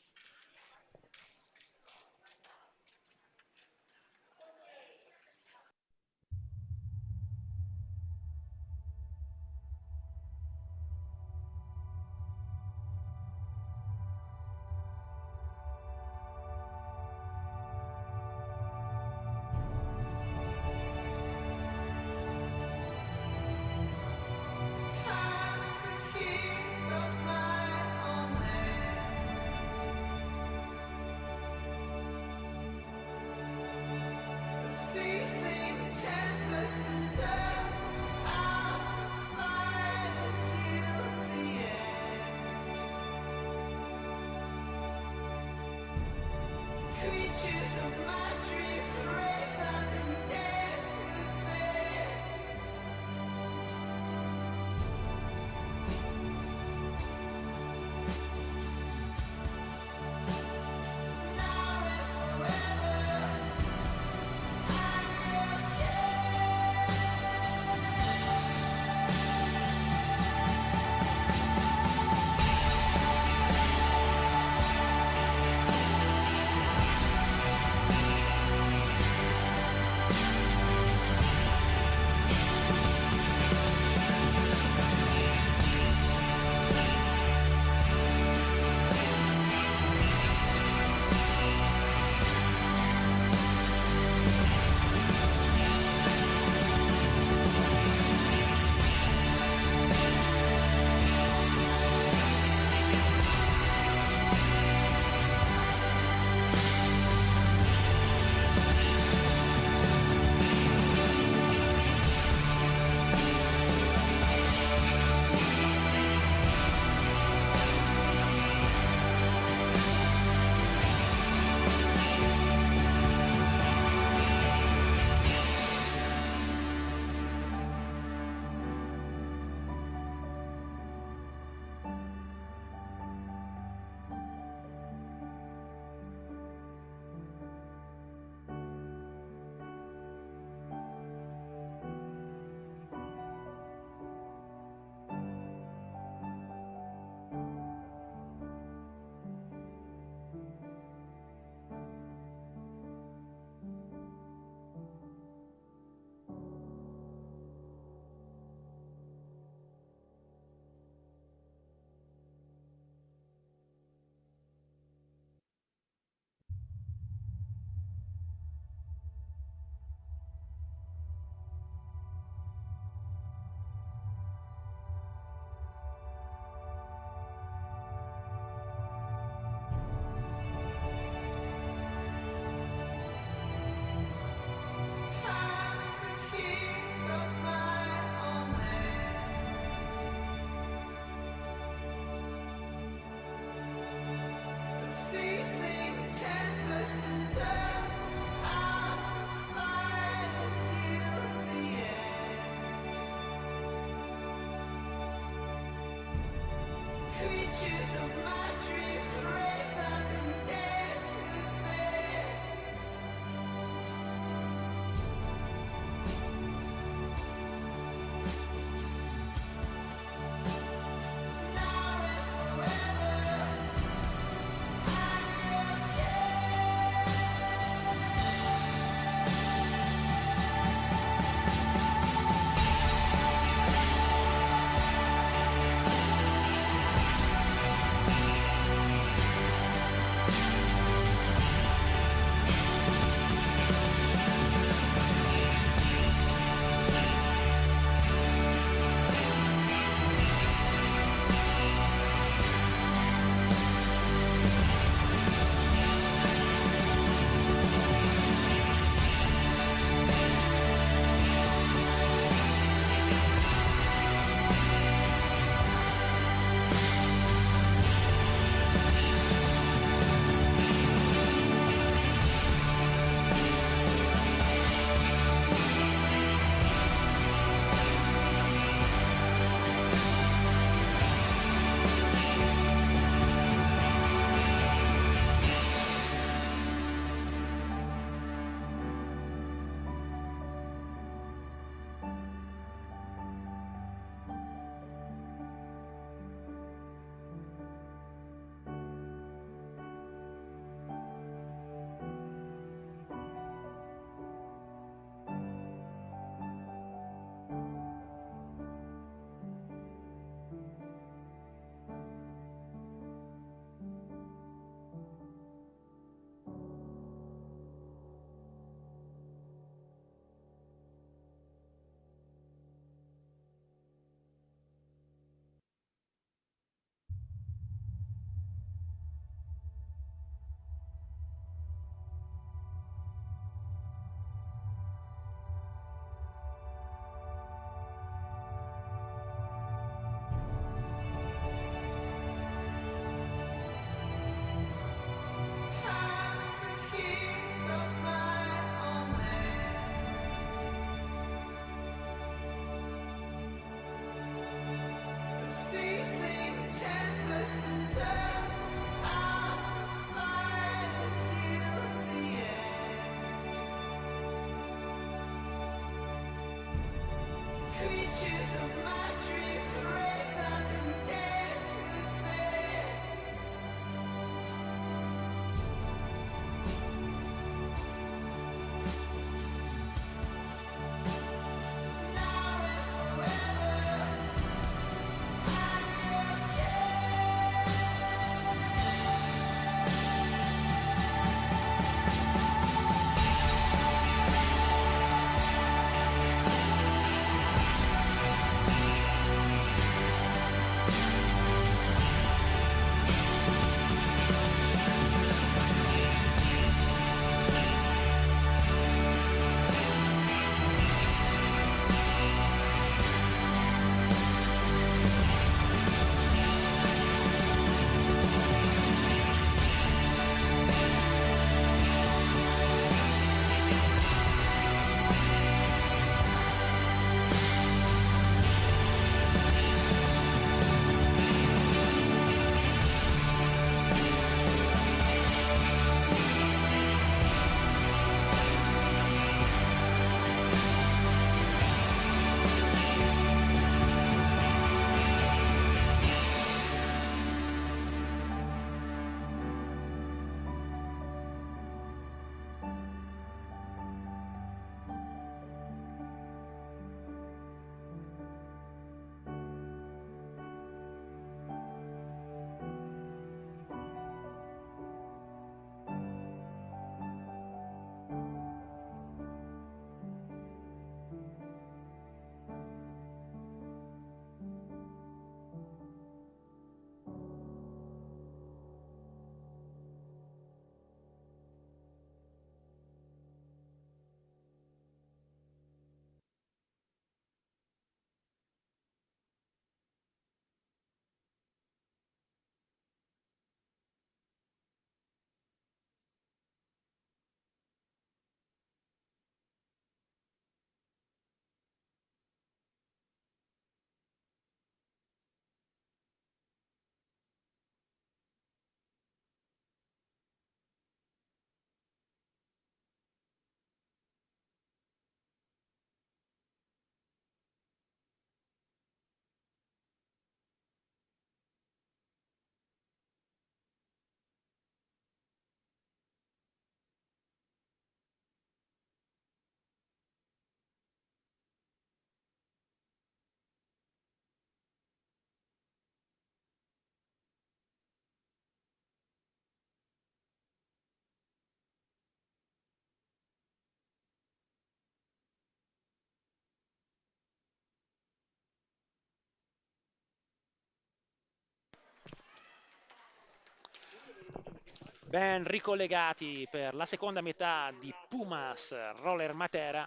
Ben ricollegati per la seconda metà di Pumas Roller Matera.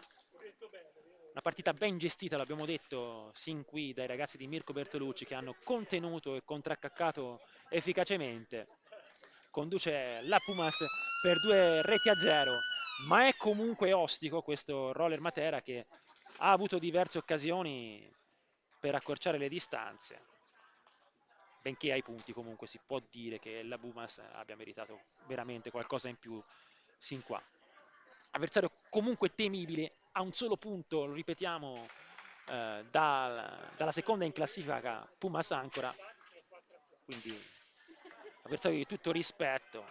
Una partita ben gestita, l'abbiamo detto sin qui dai ragazzi di Mirko Bertolucci, che hanno contenuto e contraccaccato efficacemente. Conduce la Pumas per 2 reti a 0, ma è comunque ostico questo Roller Matera, che ha avuto diverse occasioni per accorciare le distanze. Benché ai punti comunque si può dire che la Pumas abbia meritato veramente qualcosa in più sin qua. Avversario comunque temibile, a un solo punto, lo ripetiamo, dalla seconda in classifica Pumas Ancora, quindi avversario di tutto rispetto.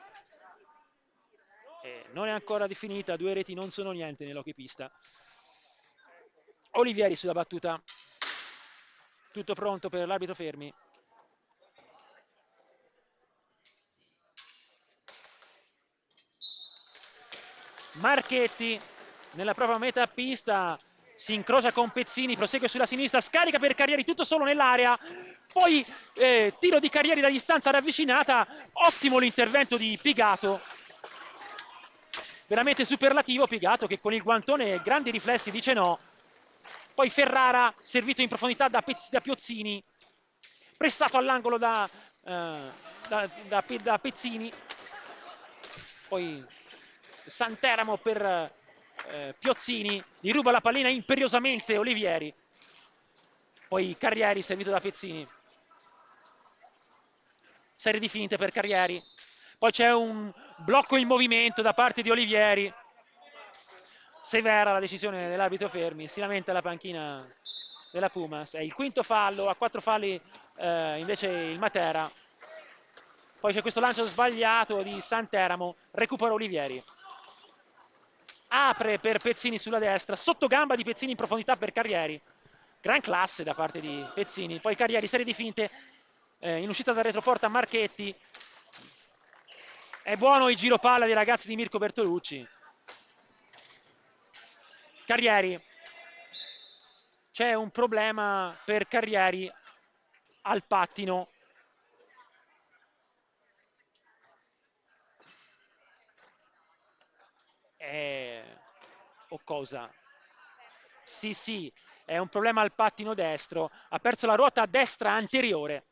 E non è ancora definita, 2 reti non sono niente nell'hockey pista. Olivieri sulla battuta, tutto pronto per l'arbitro Fermi. Marchetti nella propria metà pista si incrocia con Pezzini, prosegue sulla sinistra, scarica per Carrieri, tutto solo nell'area, poi tiro di Carrieri da distanza ravvicinata, ottimo l'intervento di Pigato, veramente superlativo Pigato, che con il guantone e grandi riflessi dice no. Poi Ferrara, servito in profondità da Piozzini, pressato all'angolo da Pezzini, poi Santeramo per Piozzini, gli ruba la pallina imperiosamente Olivieri, poi Carrieri servito da Pezzini, serie di finte per Carrieri, poi c'è un blocco in movimento da parte di Olivieri, severa la decisione dell'arbitro Fermi, si lamenta la panchina della Pumas. È il quinto fallo, a 4 falli invece il Matera. Poi c'è questo lancio sbagliato di Santeramo, recupera Olivieri. Apre per Pezzini sulla destra, sotto gamba di Pezzini in profondità per Carrieri. Gran classe da parte di Pezzini. Poi Carrieri, serie di finte, in uscita dal retroporta Marchetti. È buono il giro palla dei ragazzi di Mirko Bertolucci. Carrieri. C'è un problema per Carrieri al pattino. O cosa? Sì, è un problema al pattino destro. Ha perso la ruota destra anteriore.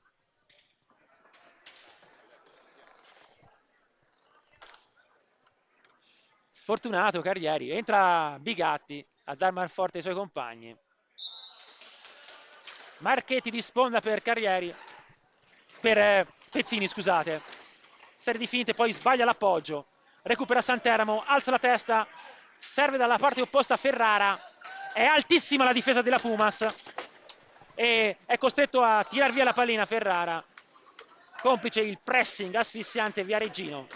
Sfortunato Carrieri. Entra Bigatti a dar manforte ai suoi compagni. Marchetti di sponda per Carrieri. Per Pezzini, scusate. Serie di finte, poi sbaglia l'appoggio. Recupera Santeramo, alza la testa. Serve dalla parte opposta Ferrara. È altissima la difesa della Pumas. E è costretto a tirar via la pallina Ferrara. Complice il pressing asfissiante via Reggino.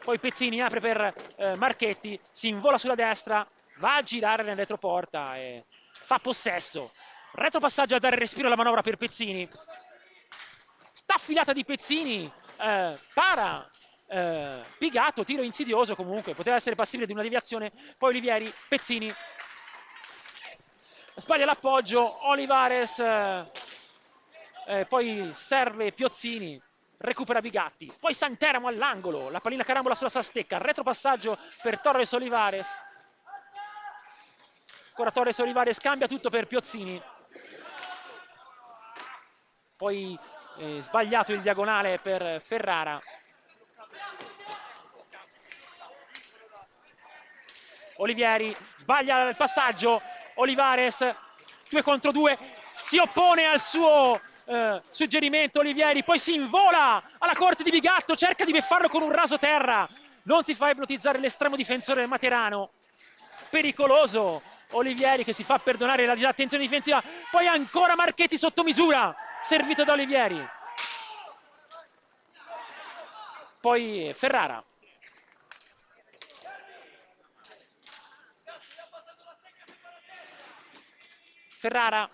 Poi Pezzini apre per Marchetti, si invola sulla destra, va a girare nel retroporta e fa possesso. Retropassaggio a dare respiro alla manovra per Pezzini. Staffilata di Pezzini, para Pigatto, tiro insidioso comunque, poteva essere passibile di una deviazione. Poi Olivieri, Pezzini, sbaglia l'appoggio, Olivares, poi serve Piozzini, recupera Bigatti, poi Santeramo all'angolo, la pallina carambola sulla sua stecca, retropassaggio per Torres Olivares. Ancora Torres Olivares, cambia tutto per Piozzini. Poi sbagliato il diagonale per Ferrara. Olivieri sbaglia il passaggio, Olivares 2 contro 2, si oppone al suo suggerimento Olivieri, poi si invola alla corte di Bigatto, cerca di beffarlo con un raso terra, non si fa ipnotizzare l'estremo difensore del Materano. Pericoloso Olivieri che si fa perdonare la disattenzione difensiva, poi ancora Marchetti sotto misura, servito da Olivieri. Poi Ferrara. Ferrara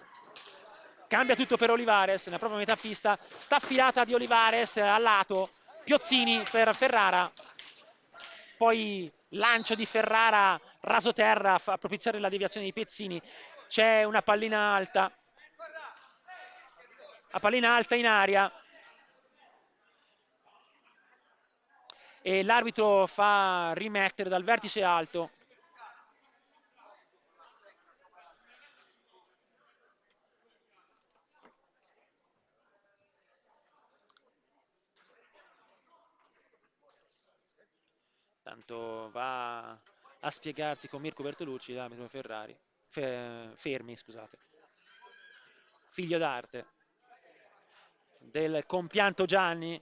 cambia tutto per Olivares nella propria metà pista, staffilata di Olivares a lato, Piozzini per Ferrara, poi lancio di Ferrara raso terra a propiziare la deviazione di Pezzini. C'è una pallina alta, la pallina alta in aria e l'arbitro fa rimettere dal vertice alto. Tanto va a spiegarsi con Mirko Bertolucci, l'arbitro Fermi, scusate. Figlio d'arte del compianto Gianni,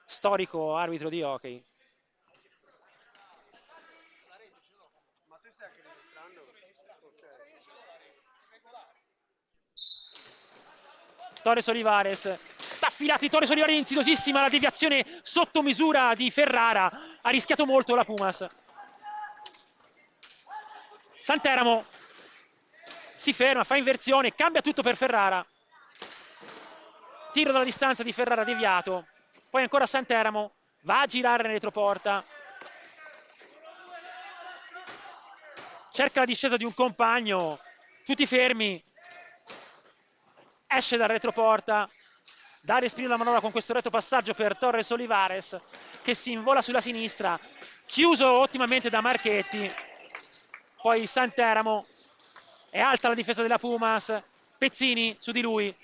storico arbitro di hockey. Torres Olivares, staffilati Torres Olivares, insidiosissima la deviazione sotto misura di Ferrara, ha rischiato molto la Pumas. Santeramo si ferma, fa inversione, cambia tutto per Ferrara. Tiro dalla distanza di Ferrara deviato, poi ancora Santeramo, va a girare nel retroporta. Cerca la discesa di un compagno, tutti fermi. Esce dal retroporta, dà respiro alla manovra con questo retropassaggio per Torres Olivares che si invola sulla sinistra, chiuso ottimamente da Marchetti. Poi Santeramo, è alta la difesa della Pumas, Pezzini su di lui,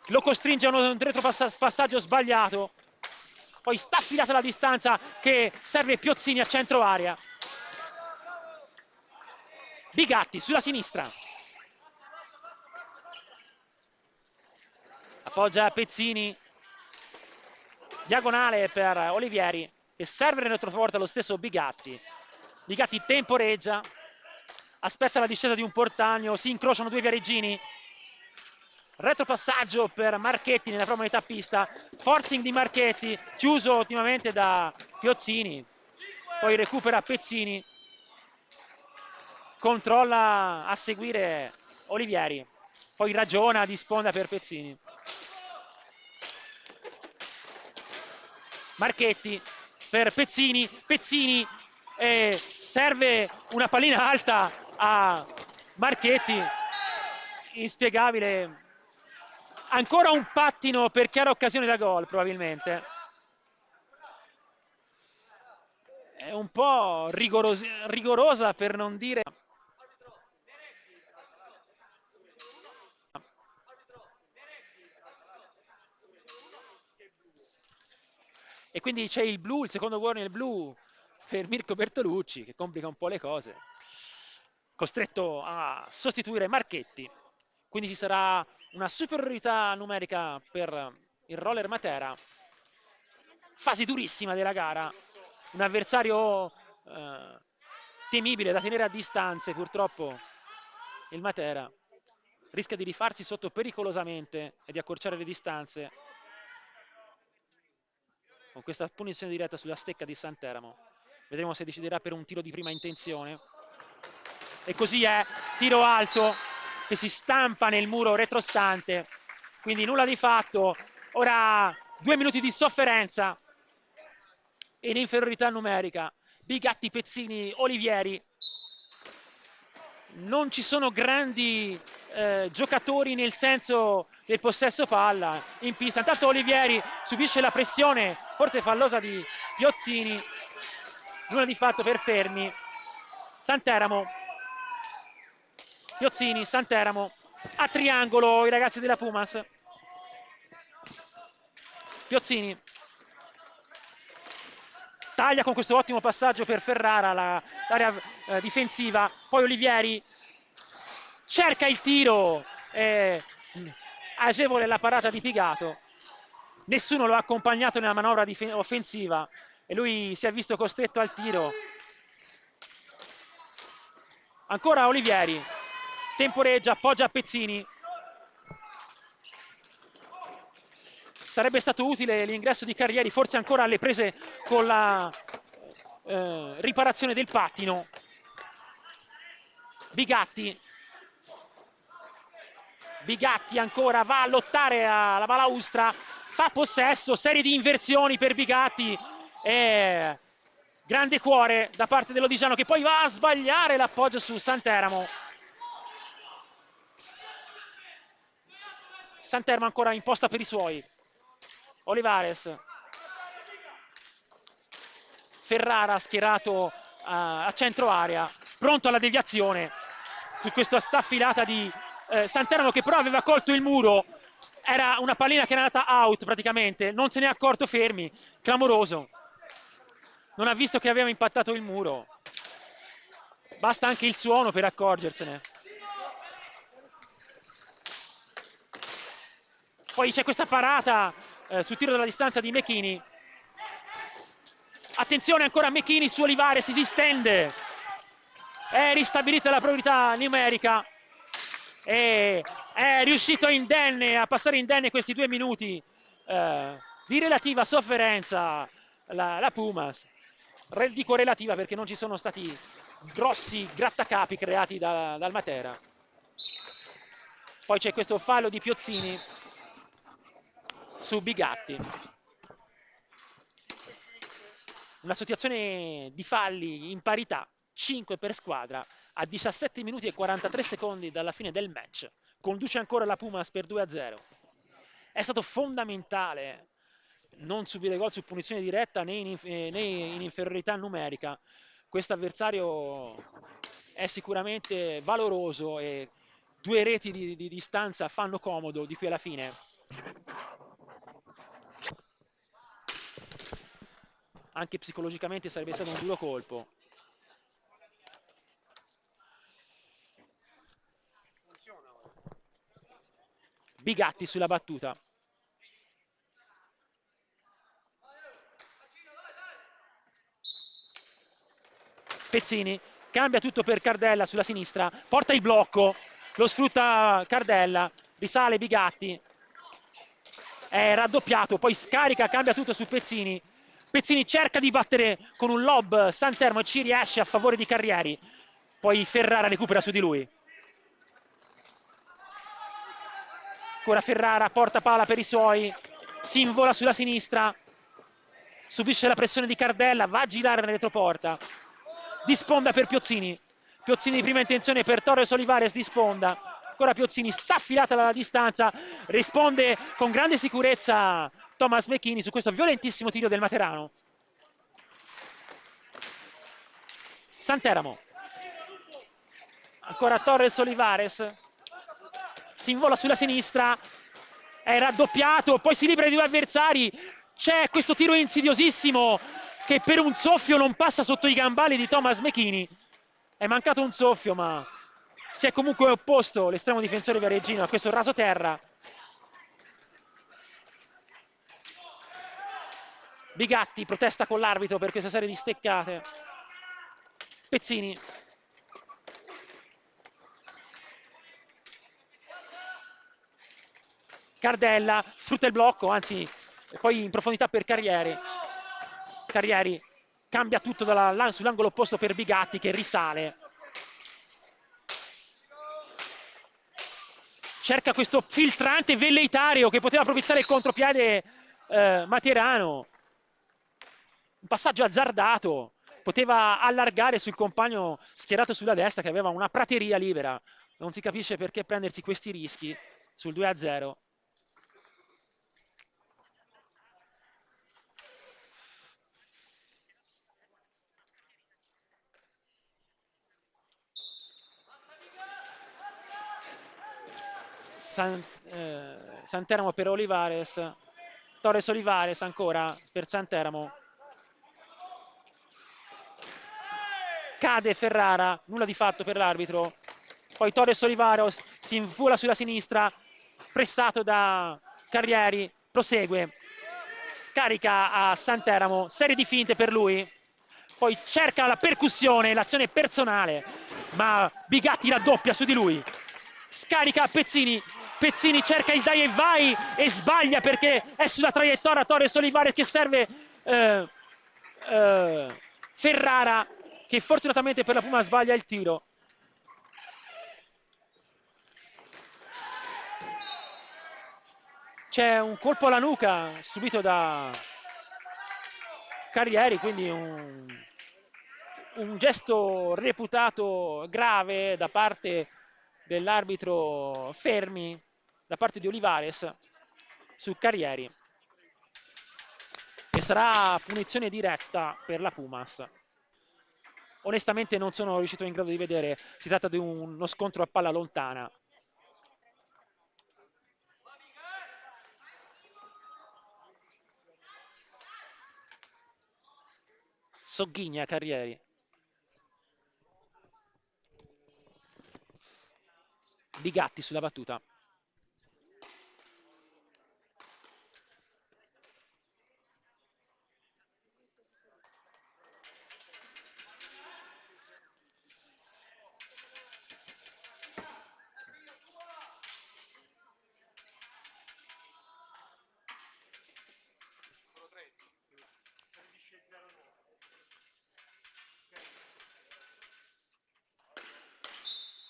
lo costringe a un retropassaggio sbagliato, poi sta affilata la distanza che serve Piozzini a centro area. Bigatti sulla sinistra, appoggia Pezzini, diagonale per Olivieri e serve nel retroforte lo stesso Bigatti. Bigatti temporeggia, aspetta la discesa di un Portagno, si incrociano due viareggini, retropassaggio per Marchetti nella propria metà pista, forcing di Marchetti, chiuso ottimamente da Piozzini, poi recupera Pezzini, controlla a seguire Olivieri, poi ragiona di sponda per Pezzini. Marchetti per Pezzini, Pezzini serve una pallina alta a Marchetti, inspiegabile. Ancora un pattino per chiara occasione da gol probabilmente. È un po' rigorosa per non dire... E quindi c'è il blu, il secondo warning blu per Mirko Bertolucci, che complica un po' le cose. Costretto a sostituire Marchetti. Quindi ci sarà una superiorità numerica per il Roller Matera. Fase durissima della gara. Un avversario temibile da tenere a distanze, purtroppo il Matera rischia di rifarsi sotto pericolosamente e di accorciare le distanze con questa punizione diretta sulla stecca di Santeramo. Vedremo se deciderà per un tiro di prima intenzione. E così è, tiro alto che si stampa nel muro retrostante, quindi nulla di fatto. Ora 2 minuti di sofferenza in inferiorità numerica. Bigatti, Pezzini, Olivieri. Non ci sono grandi giocatori nel senso del possesso palla in pista. Intanto Olivieri subisce la pressione, forse fallosa, di Piozzini. Nulla di fatto per Fermi. Santeramo, Piozzini, Santeramo, a triangolo i ragazzi della Pumas. Piozzini taglia con questo ottimo passaggio per Ferrara l'area difensiva, poi Olivieri cerca il tiro, agevole la parata di Pigato, nessuno lo ha accompagnato nella manovra offensiva e lui si è visto costretto al tiro. Ancora Olivieri, temporeggia, appoggia a Pezzini. Sarebbe stato utile l'ingresso di Carrieri, forse ancora alle prese con la riparazione del pattino. Bigatti ancora va a lottare alla balaustra, fa possesso, serie di inversioni per Bigatti e grande cuore da parte dell'Odigiano, che poi va a sbagliare l'appoggio su Santeramo. Santeramo ancora in posta per i suoi. Olivares, Ferrara schierato a centro area, pronto alla deviazione su questa staffilata di Santeramo, che però aveva colto il muro. Era una pallina che era andata out praticamente, non se ne è accorto Fermi, clamoroso, non ha visto che aveva impattato il muro, basta anche il suono per accorgersene. Poi c'è questa parata sul tiro dalla distanza di Mechini. Attenzione ancora Mechini su Olivares, si distende, è ristabilita la priorità numerica e è riuscito indenne a passare indenne questi 2 minuti di relativa sofferenza la Pumas. Dico relativa perché non ci sono stati grossi grattacapi creati dal Matera. Poi c'è questo fallo di Piozzini su Bigatti. Una situazione di falli in parità, 5 per squadra, a 17 minuti e 43 secondi dalla fine del match. Conduce ancora la Pumas per 2-0. È stato fondamentale non subire gol su punizione diretta né in inferiorità numerica. Questo avversario è sicuramente valoroso e 2 reti di distanza fanno comodo di qui alla fine. Anche psicologicamente sarebbe stato un duro colpo. Bigatti sulla battuta. Pezzini cambia tutto per Cardella sulla sinistra, porta il blocco, lo sfrutta Cardella, risale Bigatti, è raddoppiato, poi scarica, cambia tutto su Pezzini. Pezzini cerca di battere con un lob Santermo e ci riesce a favore di Carrieri. Poi Ferrara recupera su di lui. Ancora Ferrara, porta palla per i suoi, si invola sulla sinistra, subisce la pressione di Cardella, va a girare nella retroporta. Di sponda per Piozzini. Piozzini di prima intenzione per Torres Olivares di sponda. Ancora Piozzini, sta affilata dalla distanza, risponde con grande sicurezza Thomas McKinney su questo violentissimo tiro del Materano. Santeramo. Ancora Torres Olivares. Si invola sulla sinistra, è raddoppiato, poi si libera di due avversari. C'è questo tiro insidiosissimo che per un soffio non passa sotto i gambali di Thomas McKinney. È mancato un soffio, ma si è comunque opposto l'estremo difensore viareggino a questo raso terra. Bigatti protesta con l'arbitro per questa serie di steccate. Pezzini. Cardella sfrutta il blocco, anzi poi in profondità per Carrieri. Carrieri cambia tutto sull'angolo opposto per Bigatti che risale. Cerca questo filtrante velleitario che poteva propiziare il contropiede Materano. Un passaggio azzardato. Poteva allargare sul compagno schierato sulla destra che aveva una prateria libera. Non si capisce perché prendersi questi rischi sul 2-0. Santeramo per Olivares. Torres Olivares ancora per Santeramo. Cade Ferrara, nulla di fatto per l'arbitro. Poi Torres Olivares si invola sulla sinistra, pressato da Carrieri, prosegue. Scarica a Santeramo, serie di finte per lui. Poi cerca la percussione, l'azione personale, ma Bigatti raddoppia su di lui. Scarica a Pezzini, Pezzini cerca il dai e vai e sbaglia perché è sulla traiettoria Torres Olivares che serve Ferrara che fortunatamente per la Puma sbaglia il tiro. C'è un colpo alla nuca subito da Carrieri, quindi un gesto reputato grave da parte dell'arbitro Fermi, da parte di Olivares su Carrieri. E sarà punizione diretta per la Pumas. Onestamente non sono riuscito in grado di vedere, si tratta di uno scontro a palla lontana. Sogghigna Carrieri. Bigatti sulla battuta.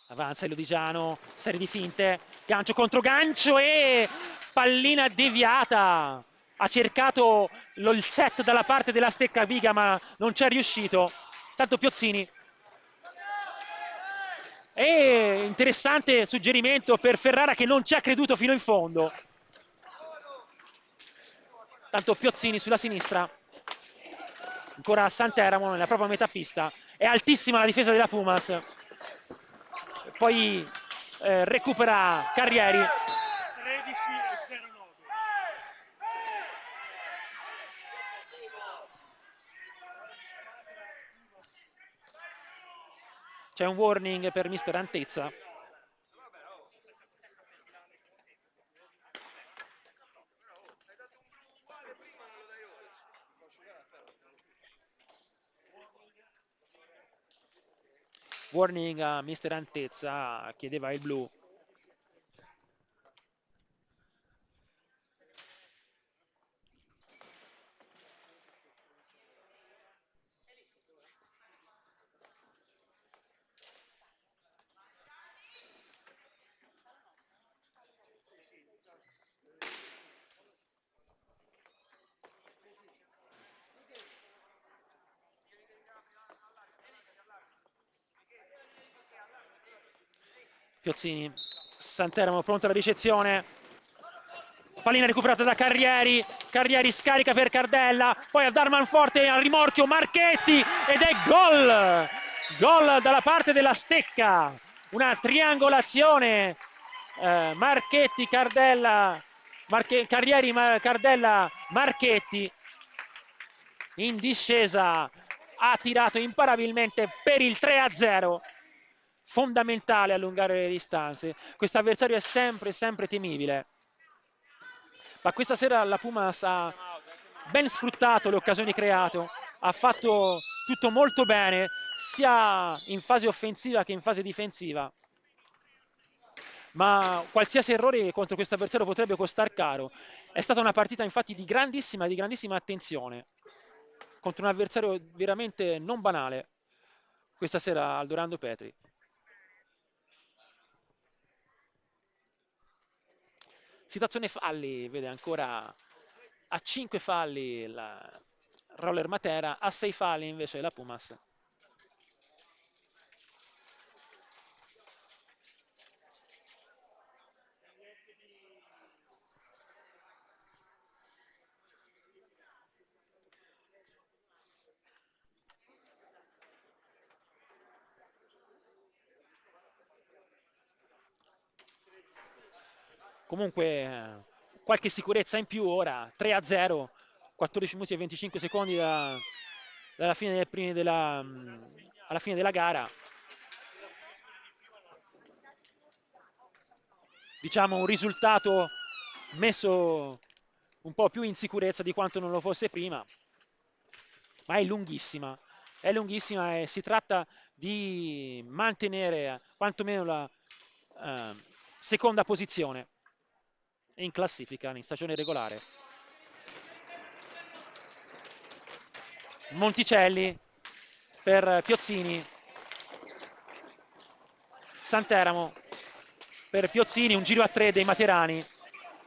Avanza il Lodigiano, serie di finte, gancio contro gancio e pallina deviata. Ha cercato il set dalla parte della stecca Viga ma non ci è riuscito. Tanto Piozzini. E interessante suggerimento per Ferrara che non ci ha creduto fino in fondo. Tanto Piozzini sulla sinistra. Ancora Santeramo nella propria metà pista. È altissima la difesa della Pumas. Poi recupera Carrieri. 13-09. C'è un warning per mister Antezza. Warning a mister Antezza, chiedeva il blu. Piozzini. Santeramo pronto alla ricezione. Pallina recuperata da Carrieri. Carrieri scarica per Cardella. Poi a Darman forte al rimorchio Marchetti ed è gol! Gol dalla parte della Stecca. Una triangolazione. Marchetti, Cardella, Carrieri, Cardella, Marchetti. In discesa ha tirato imparabilmente per il 3-0. Fondamentale allungare le distanze. Questo avversario è sempre temibile. Ma questa sera la Pumas ha ben sfruttato le occasioni create, ha fatto tutto molto bene, sia in fase offensiva che in fase difensiva. Ma qualsiasi errore contro questo avversario potrebbe costar caro. È stata una partita infatti di grandissima attenzione contro un avversario veramente non banale questa sera al Dorando Petri. Situazione falli, vede ancora a 5 falli la Roller Matera, a 6 falli invece la Pumas. Comunque qualche sicurezza in più ora, 3-0, 14 minuti e 25 secondi dalla fine alla fine della gara. Diciamo un risultato messo un po' più in sicurezza di quanto non lo fosse prima, ma è lunghissima e si tratta di mantenere quantomeno la eh, seconda posizione in classifica in stagione regolare. Monticelli per Piozzini, Santeramo per Piozzini, un giro a 3 dei Materani,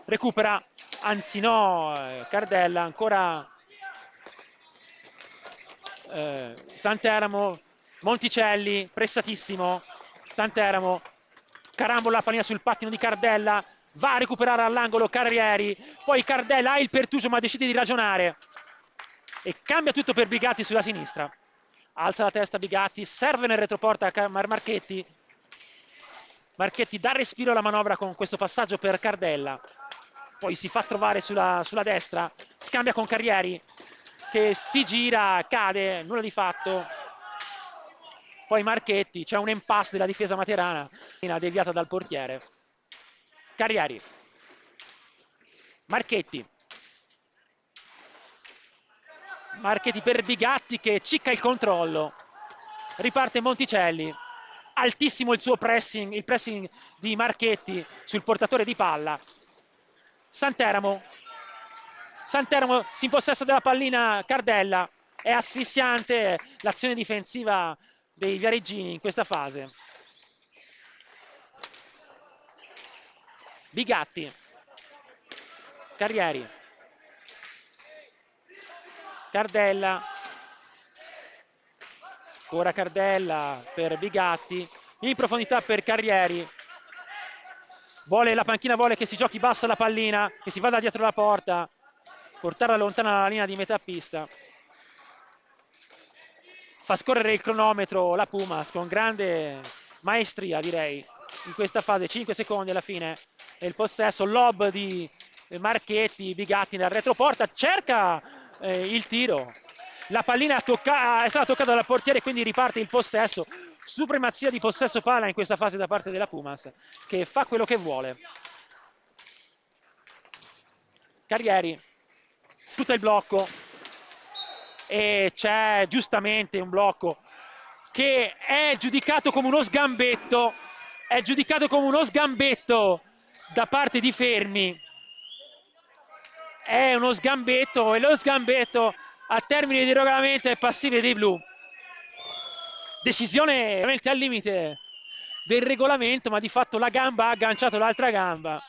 recupera, anzi no, Cardella, ancora Santeramo, Monticelli, pressatissimo, Santeramo, carambola la pallina sul pattino di Cardella, va a recuperare all'angolo Carrieri, poi Cardella ha il pertugio ma decide di ragionare e cambia tutto per Bigatti sulla sinistra. Alza la testa Bigatti, serve nel retroporta Marchetti. Marchetti dà respiro alla manovra con questo passaggio per Cardella. Poi si fa trovare sulla destra, scambia con Carrieri che si gira, cade, nulla di fatto. Poi Marchetti, c'è un impasse della difesa materana, deviata dal portiere. Carrieri. Marchetti. Marchetti per Bigatti che cicca il controllo. Riparte Monticelli. Altissimo il suo pressing, il pressing di Marchetti sul portatore di palla. Santeramo si impossessa della pallina Cardella. È asfissiante l'azione difensiva dei viareggini in questa fase. Bigatti. Carrieri. Cardella. Ora Cardella per Bigatti. In profondità per Carrieri. La panchina vuole che si giochi bassa la pallina, che si vada dietro la porta, portarla lontana dalla linea di metà pista. Fa scorrere il cronometro la Pumas con grande maestria, direi, in questa fase. 5 secondi alla fine del possesso, lob di Marchetti, Bigatti nel retroporta, cerca il tiro. La pallina è stata toccata dal portiere, quindi riparte il possesso. Supremazia di possesso palla in questa fase da parte della Pumas, che fa quello che vuole. Carrieri sfrutta il blocco e c'è giustamente un blocco che è giudicato come uno sgambetto, da parte di Fermi. È uno sgambetto e lo sgambetto a termini di regolamento è passibile dei blu. Decisione veramente al limite del regolamento, ma di fatto la gamba ha agganciato l'altra gamba.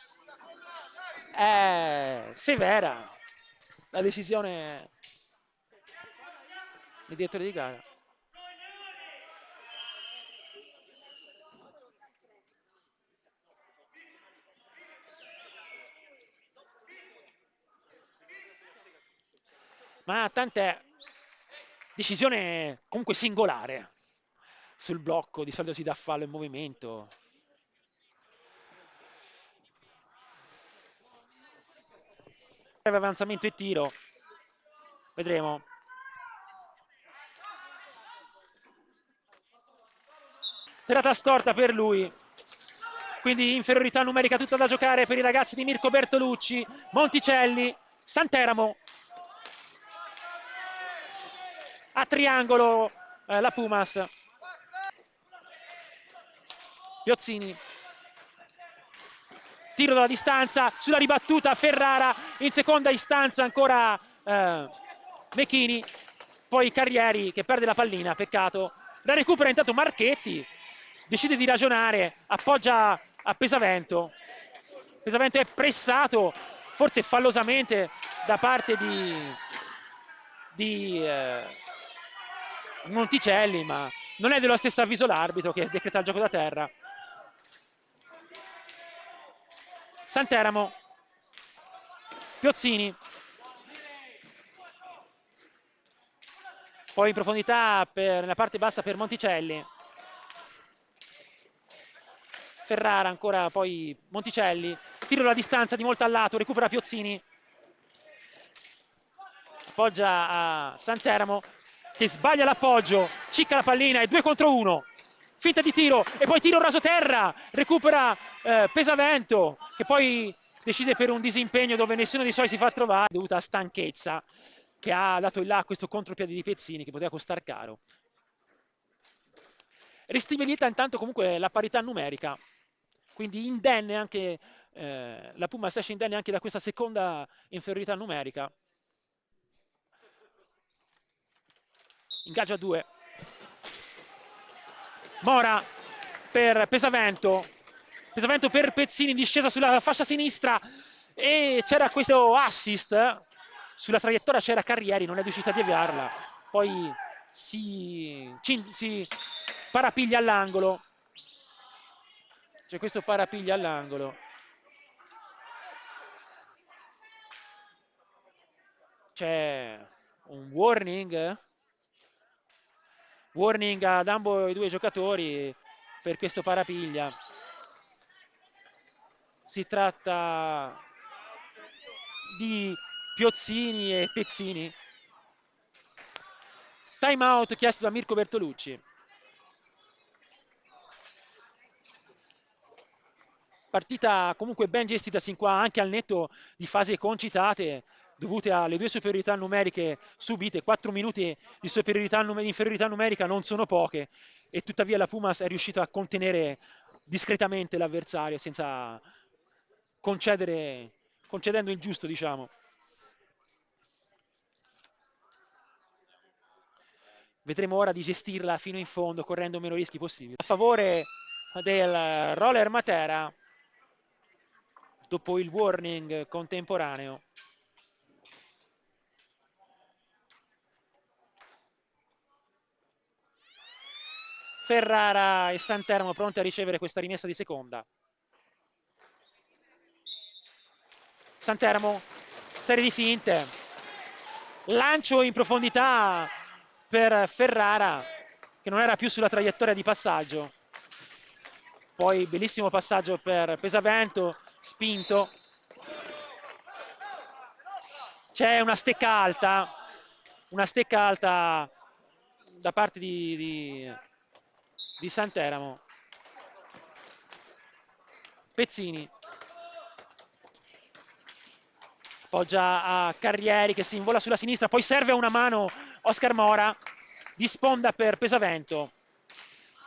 È severa la decisione del direttore di gara. ma tant'è. Decisione comunque singolare sul blocco, di solito si dà fallo in movimento. Breve avanzamento e tiro, vedremo. Serata storta per lui, quindi inferiorità numerica tutta da giocare per i ragazzi di Mirko Bertolucci. Monticelli, Santeramo, a triangolo la Pumas. Piozzini, tiro dalla distanza, sulla ribattuta Ferrara, in seconda istanza ancora Mechini, poi Carrieri che perde la pallina, peccato. La recupera intanto Marchetti, decide di ragionare, appoggia a Pesavento. Pesavento è pressato, forse fallosamente, da parte di Monticelli, ma non è dello stesso avviso l'arbitro che decreta il gioco da terra. Santeramo, Piozzini, poi in profondità nella parte bassa per Monticelli. Ferrara ancora, poi Monticelli, tiro alla distanza di molto al lato, recupera Piozzini, appoggia a Santeramo che sbaglia l'appoggio, cicca la pallina e 2 contro 1, finta di tiro e poi tiro rasoterra, recupera Pesavento che poi decide per un disimpegno dove nessuno dei suoi si fa trovare dovuta a stanchezza, che ha dato in là questo contropiede di Pezzini che poteva costare caro. Ristabilita intanto comunque la parità numerica, quindi indenne anche la Puma esce indenne anche da questa seconda inferiorità numerica. Ingaggio a 2. Mora per Pesavento, Pesavento per Pezzini in discesa sulla fascia sinistra e c'era questo assist sulla traiettoria, c'era Carrieri, non è riuscita a deviarla, poi si parapiglia all'angolo, c'è questo parapiglia all'angolo, c'è un warning ad ambo i due giocatori per questo parapiglia. Si tratta di Piozzini e Pezzini. Time out chiesto da Mirko Bertolucci. Partita comunque ben gestita sin qua, anche al netto di fasi concitate dovute alle due superiorità numeriche subite. 4 minuti di inferiorità numerica non sono poche e tuttavia la Pumas è riuscita a contenere discretamente l'avversario senza concedendo il giusto, diciamo. Vedremo ora di gestirla fino in fondo correndo meno rischi possibili. A favore del Roller Matera dopo il warning contemporaneo. Ferrara e Santeramo pronti a ricevere questa rimessa di seconda. Santeramo, serie di finte, lancio in profondità per Ferrara che non era più sulla traiettoria di passaggio, poi bellissimo passaggio per Pesavento, spinto, c'è una stecca alta da parte di Santeramo. Pezzini appoggia a Carrieri che si invola sulla sinistra, poi serve a una mano Oscar Mora di sponda per Pesavento.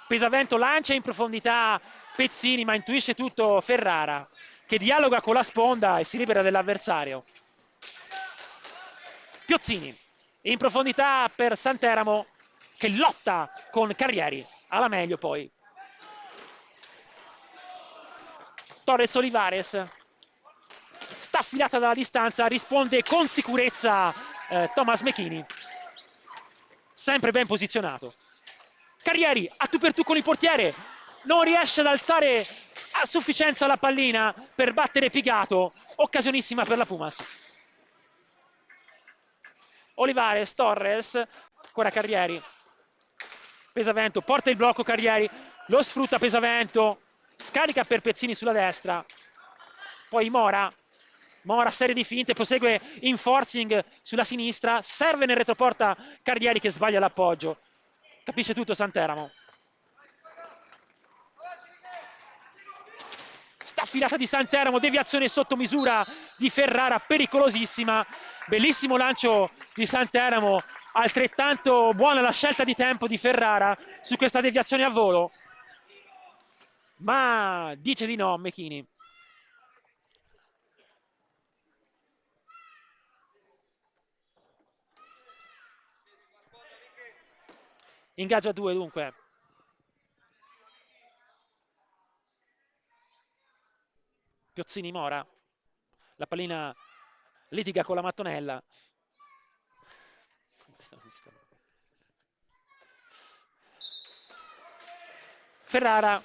Pesavento lancia in profondità Pezzini, ma intuisce tutto Ferrara che dialoga con la sponda e si libera dell'avversario. Piozzini in profondità per Santeramo che lotta con Carrieri, alla meglio poi. Torres Olivares sta affilata dalla distanza, risponde con sicurezza Thomas Mechini, sempre ben posizionato. Carrieri a tu per tu con il portiere, non riesce ad alzare a sufficienza la pallina per battere Pigato, occasionissima per la Pumas. Olivares, Torres, ancora Carrieri. Pesavento porta il blocco, Carrieri lo sfrutta Pesavento, scarica per Pezzini sulla destra, poi Mora, serie di finte, prosegue in forcing sulla sinistra, serve nel retroporta Carrieri che sbaglia l'appoggio, capisce tutto Santeramo. Staffilata di Santeramo, deviazione sotto misura di Ferrara, pericolosissima, bellissimo lancio di Santeramo, altrettanto buona la scelta di tempo di Ferrara su questa deviazione a volo, ma dice di no Mechini. Ingaggio a 2 dunque. Piozzini Mora, la pallina litiga con la mattonella. Ferrara,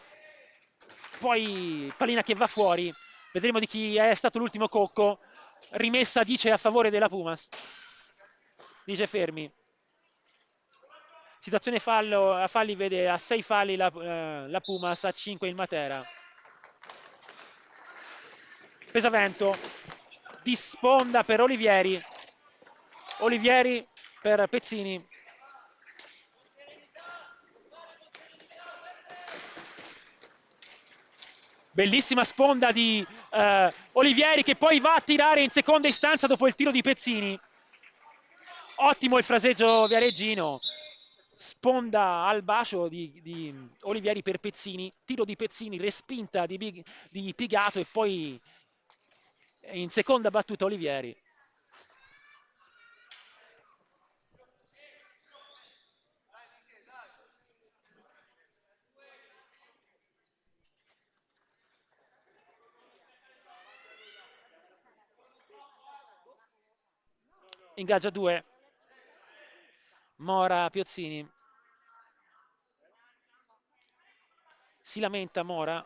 poi pallina che va fuori, vedremo di chi è stato l'ultimo cocco, rimessa dice a favore della Pumas, dice fermi. Situazione fallo, a falli vede a 6 falli la Pumas, a 5 il Matera. Pesavento di sponda per Olivieri, Olivieri per Pezzini. Bellissima sponda di Olivieri che poi va a tirare in seconda istanza dopo il tiro di Pezzini. Ottimo il fraseggio viareggino. Sponda al bacio di Olivieri per Pezzini. Tiro di Pezzini, respinta di Pigato e poi in seconda battuta Olivieri. Ingaggia 2. Mora Piozzini. Si lamenta Mora.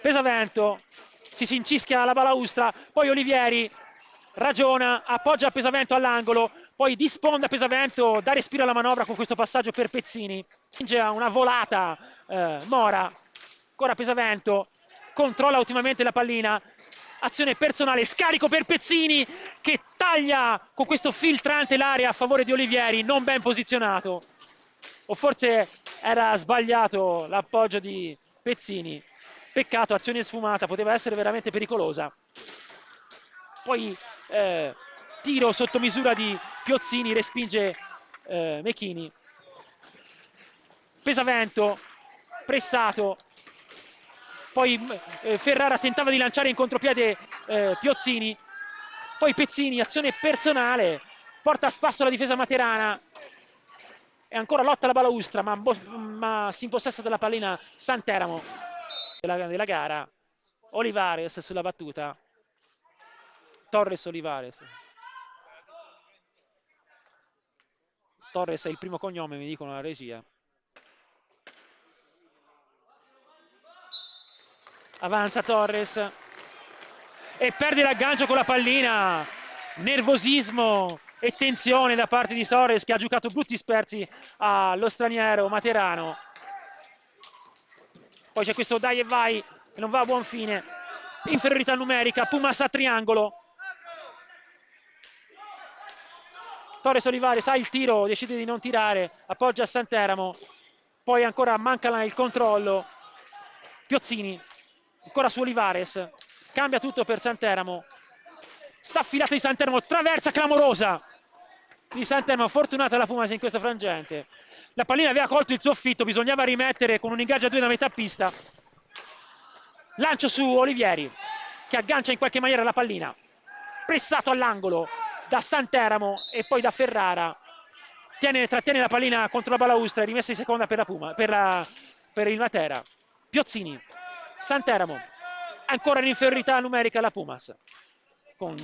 Pesavento si cincischia la balaustra, poi Olivieri ragiona, appoggia Pesavento all'angolo, poi disponda Pesavento, dà respiro alla manovra con questo passaggio per Pezzini, finge una volata Mora, ancora Pesavento, controlla ultimamente la pallina, azione personale, scarico per Pezzini che taglia con questo filtrante l'area a favore di Olivieri, non ben posizionato, o forse era sbagliato l'appoggio di Pezzini. Peccato, azione sfumata, poteva essere veramente pericolosa. Poi tiro sotto misura di Piozzini, respinge Mechini. Pesavento, pressato. Poi Ferrara tentava di lanciare in contropiede Piozzini. Poi Pezzini, azione personale, porta a spasso la difesa materana. E ancora lotta alla balaustra, ma si impossessa della pallina Santeramo della gara. Olivares sulla battuta. Torres Olivares. Torres è il primo cognome, mi dicono la regia. Avanza Torres e perde l'aggancio con la pallina. Nervosismo e tensione da parte di Torres che ha giocato brutti spersi allo straniero materano. Poi c'è questo dai e vai che non va a buon fine. Inferiorità numerica, Pumas a triangolo. Torres Olivares ha il tiro, decide di non tirare, appoggia a Santeramo, poi ancora manca il controllo. Piozzini, ancora su Olivares, cambia tutto per Santeramo. Staffilata di Santeramo, traversa clamorosa di Santeramo, fortunata la Pumas in questo frangente. La pallina aveva colto il soffitto, bisognava rimettere con un ingaggio a 2 da metà pista. Lancio su Olivieri, che aggancia in qualche maniera la pallina. Pressato all'angolo da Santeramo e poi da Ferrara. Trattiene la pallina contro la balaustra, rimessa in seconda per la Puma, per il Matera. Piozzini, Santeramo, ancora in inferiorità numerica la Pumas, con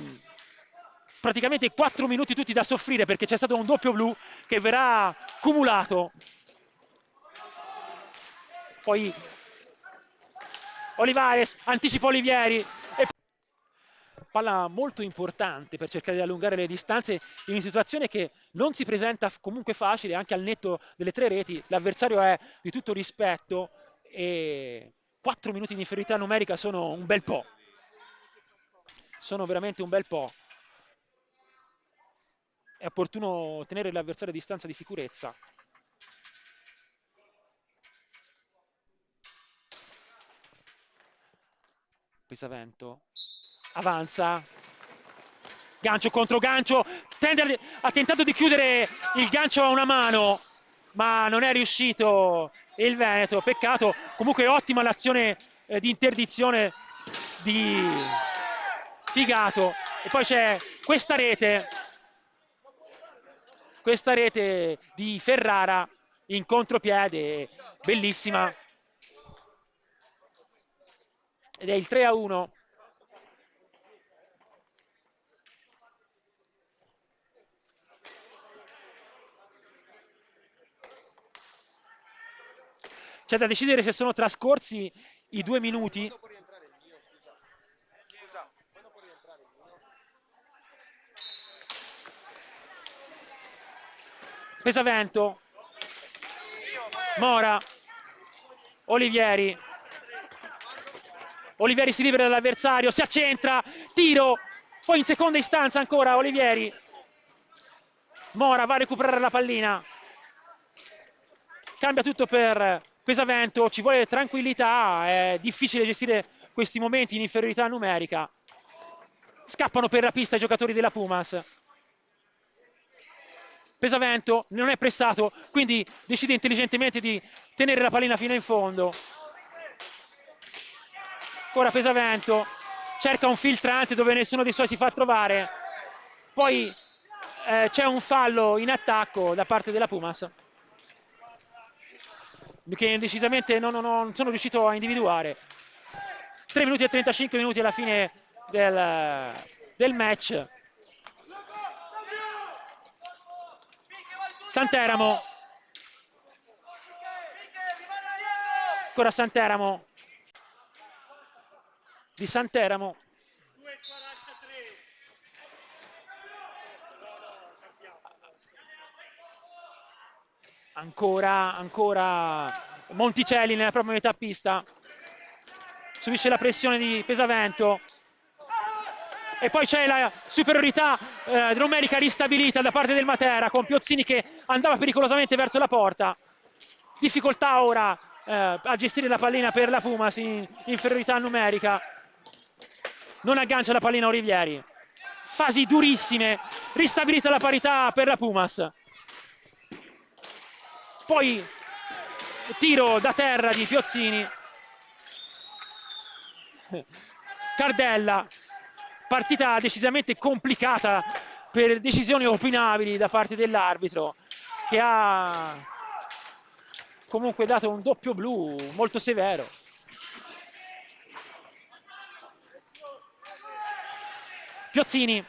praticamente 4 minuti tutti da soffrire perché c'è stato un doppio blu che verrà cumulato. Poi Olivares, anticipa Olivieri. E palla molto importante per cercare di allungare le distanze in una situazione che non si presenta comunque facile, anche al netto delle 3 reti. L'avversario è di tutto rispetto e 4 minuti di inferiorità numerica sono un bel po'. Sono veramente un bel po'. È opportuno tenere l'avversario a distanza di sicurezza. Pesavento avanza, gancio contro gancio, ha tentato di chiudere il gancio a una mano, ma non è riuscito il Veneto. Peccato. Comunque ottima l'azione di interdizione di Figato. E poi c'è questa rete di Ferrara in contropiede, bellissima, ed è il 3-1. C'è da decidere se sono trascorsi i 2 minuti. Pesavento, Mora, Olivieri si libera dall'avversario, si accentra, tiro, poi in seconda istanza ancora Olivieri. Mora va a recuperare la pallina, cambia tutto per Pesavento, ci vuole tranquillità, è difficile gestire questi momenti in inferiorità numerica. Scappano per la pista i giocatori della Pumas. Pesavento non è pressato, quindi decide intelligentemente di tenere la pallina fino in fondo. Ora Pesavento cerca un filtrante dove nessuno dei suoi si fa trovare. Poi c'è un fallo in attacco da parte della Pumas, che decisamente non sono riuscito a individuare. 3 minuti e 35 minuti alla fine del match. Santeramo, ancora Santeramo, di Santeramo, ancora Monticelli nella propria metà pista, subisce la pressione di Pesavento e poi c'è la superiorità numerica ristabilita da parte del Matera, con Piozzini che andava pericolosamente verso la porta. Difficoltà ora a gestire la pallina per la Pumas in inferiorità numerica. Non aggancia la pallina Olivieri. Fasi durissime, ristabilita la parità per la Pumas. Poi tiro da terra di Piozzini. Cardella, partita decisamente complicata per decisioni opinabili da parte dell'arbitro, che ha comunque dato un doppio blu molto severo. Piozzini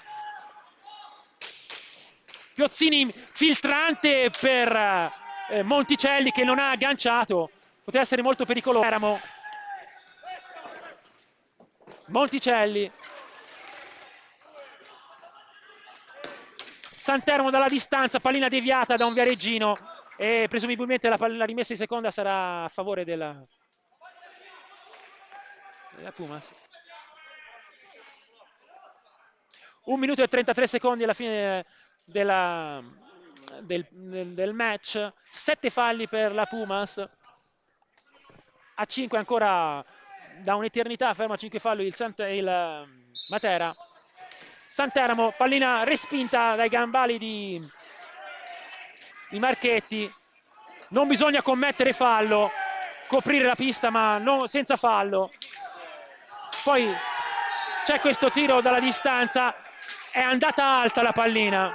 filtrante per Monticelli, che non ha agganciato, poteva essere molto pericoloso. Monticelli, Santeramo dalla distanza, pallina deviata da un Viareggino e presumibilmente la rimessa in seconda sarà a favore della Pumas. 1 minuto e 33 secondi alla fine del match. 7 falli per la Pumas, a 5 ancora da un'eternità, ferma a 5 falli il Matera. Santeramo, pallina respinta dai gambali di Marchetti. Non bisogna commettere fallo, coprire la pista ma senza fallo. Poi c'è questo tiro dalla distanza, è andata alta la pallina,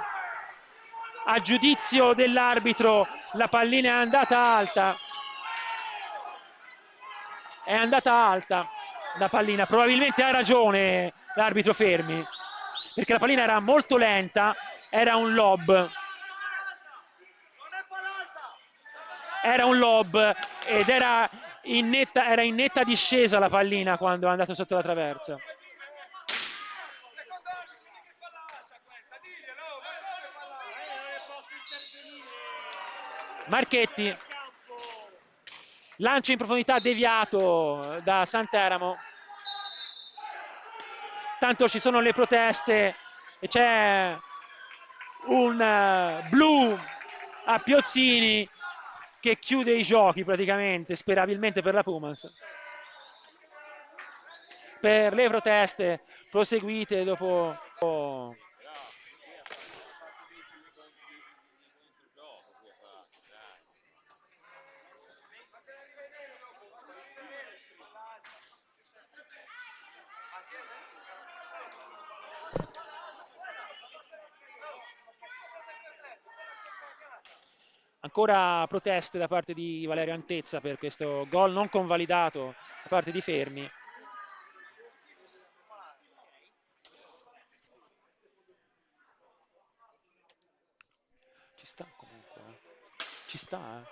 a giudizio dell'arbitro la pallina è andata alta. È andata alta la pallina, probabilmente ha ragione l'arbitro Fermi, perché la pallina era molto lenta, era un lob. Era un lob ed era era in netta discesa la pallina quando è andato sotto la traversa. Marchetti, lancio in profondità deviato da Santeramo. Tanto ci sono le proteste e c'è un blu a Piozzini che chiude i giochi praticamente, sperabilmente per la Pumas. Per le proteste proseguite dopo... Ancora proteste da parte di Valerio Antezza per questo gol non convalidato da parte di Fermi. Ci sta comunque, ci sta.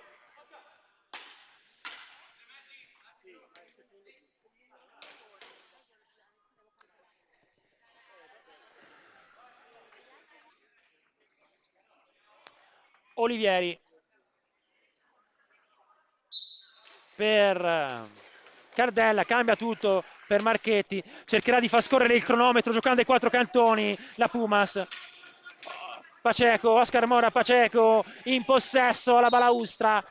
Olivieri per Cardella, cambia tutto per Marchetti, cercherà di far scorrere il cronometro giocando ai 4 cantoni la Pumas. Paceco, Oscar Mora Paceco in possesso alla balaustra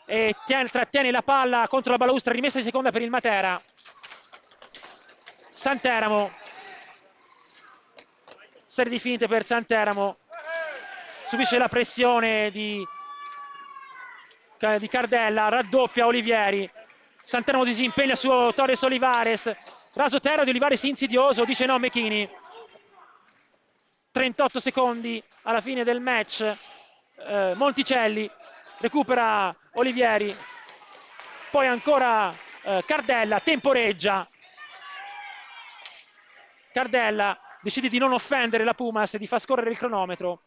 e trattiene la palla contro la balaustra, rimessa di seconda per il Matera. Santeramo, serie di finte per Santeramo, subisce la pressione di Cardella, raddoppia Olivieri. Santeramo si impegna su Torres Olivares, raso terra di Olivares insidioso, dice no Mechini. 38 secondi alla fine del match. Monticelli recupera Olivieri, poi ancora Cardella temporeggia. Cardella decide di non offendere la Pumas e di far scorrere il cronometro.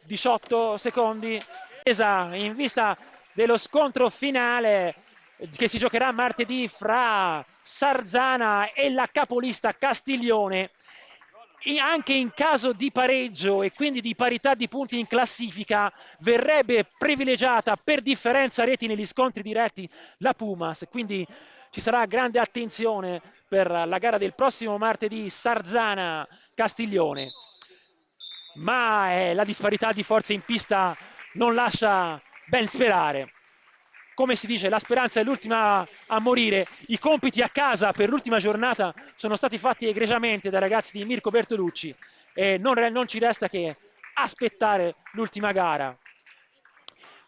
18 secondi in vista dello scontro finale che si giocherà martedì fra Sarzana e la capolista Castiglione. E anche in caso di pareggio e quindi di parità di punti in classifica verrebbe privilegiata per differenza reti negli scontri diretti la Pumas, quindi ci sarà grande attenzione per la gara del prossimo martedì Sarzana-Castiglione. Ma la disparità di forze in pista non lascia ben sperare. Come si dice, la speranza è l'ultima a morire. I compiti a casa per l'ultima giornata sono stati fatti egregiamente dai ragazzi di Mirko Bertolucci e non ci resta che aspettare l'ultima gara.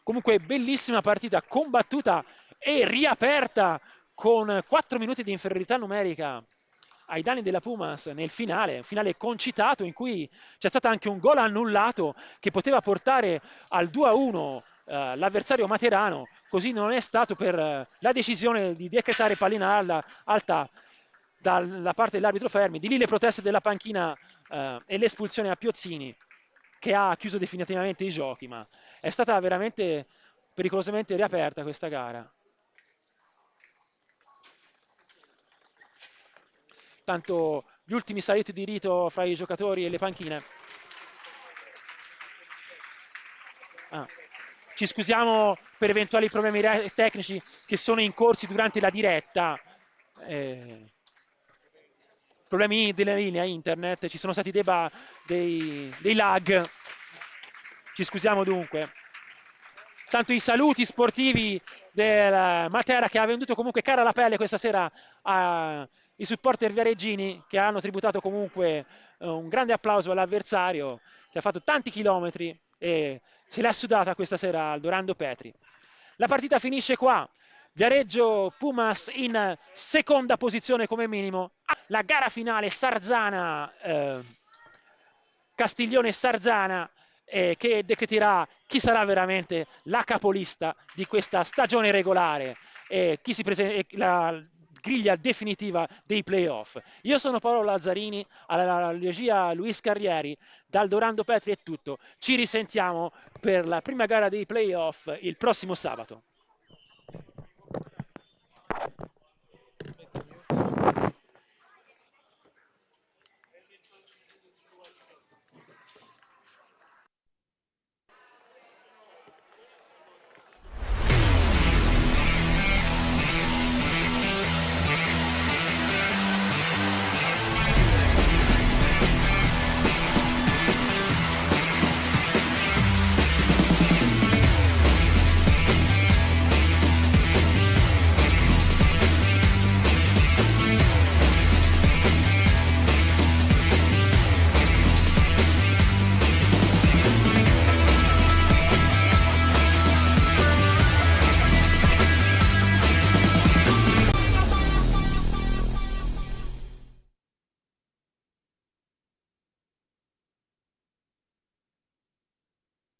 Comunque bellissima partita, combattuta e riaperta con 4 minuti di inferiorità numerica ai danni della Pumas nel finale, un finale concitato in cui c'è stato anche un gol annullato che poteva portare al 2-1 l'avversario materano, così non è stato per la decisione di decretare pallina alta dalla parte dell'arbitro Fermi, di lì le proteste della panchina e l'espulsione a Piozzini che ha chiuso definitivamente i giochi, ma è stata veramente pericolosamente riaperta questa gara. Tanto gli ultimi saluti di rito fra i giocatori e le panchine. Ci scusiamo per eventuali problemi tecnici che sono in corso durante la diretta. Problemi della linea internet, ci sono stati dei lag. Ci scusiamo dunque. Tanto i saluti sportivi del Matera che ha venduto comunque cara la pelle questa sera ai supporter viareggini che hanno tributato comunque un grande applauso all'avversario che ha fatto tanti chilometri e se l'ha sudata questa sera al Dorando Petri. La partita finisce qua. Viareggio Pumas in seconda posizione come minimo. La gara finale Sarzana Castiglione Sarzana che decreterà chi sarà veramente la capolista di questa stagione regolare. Chi si griglia definitiva dei playoff. Io sono Paolo Lazzarini, alla regia Luis Carrieri, dal Dorando Petri è tutto. Ci risentiamo per la prima gara dei playoff il prossimo sabato.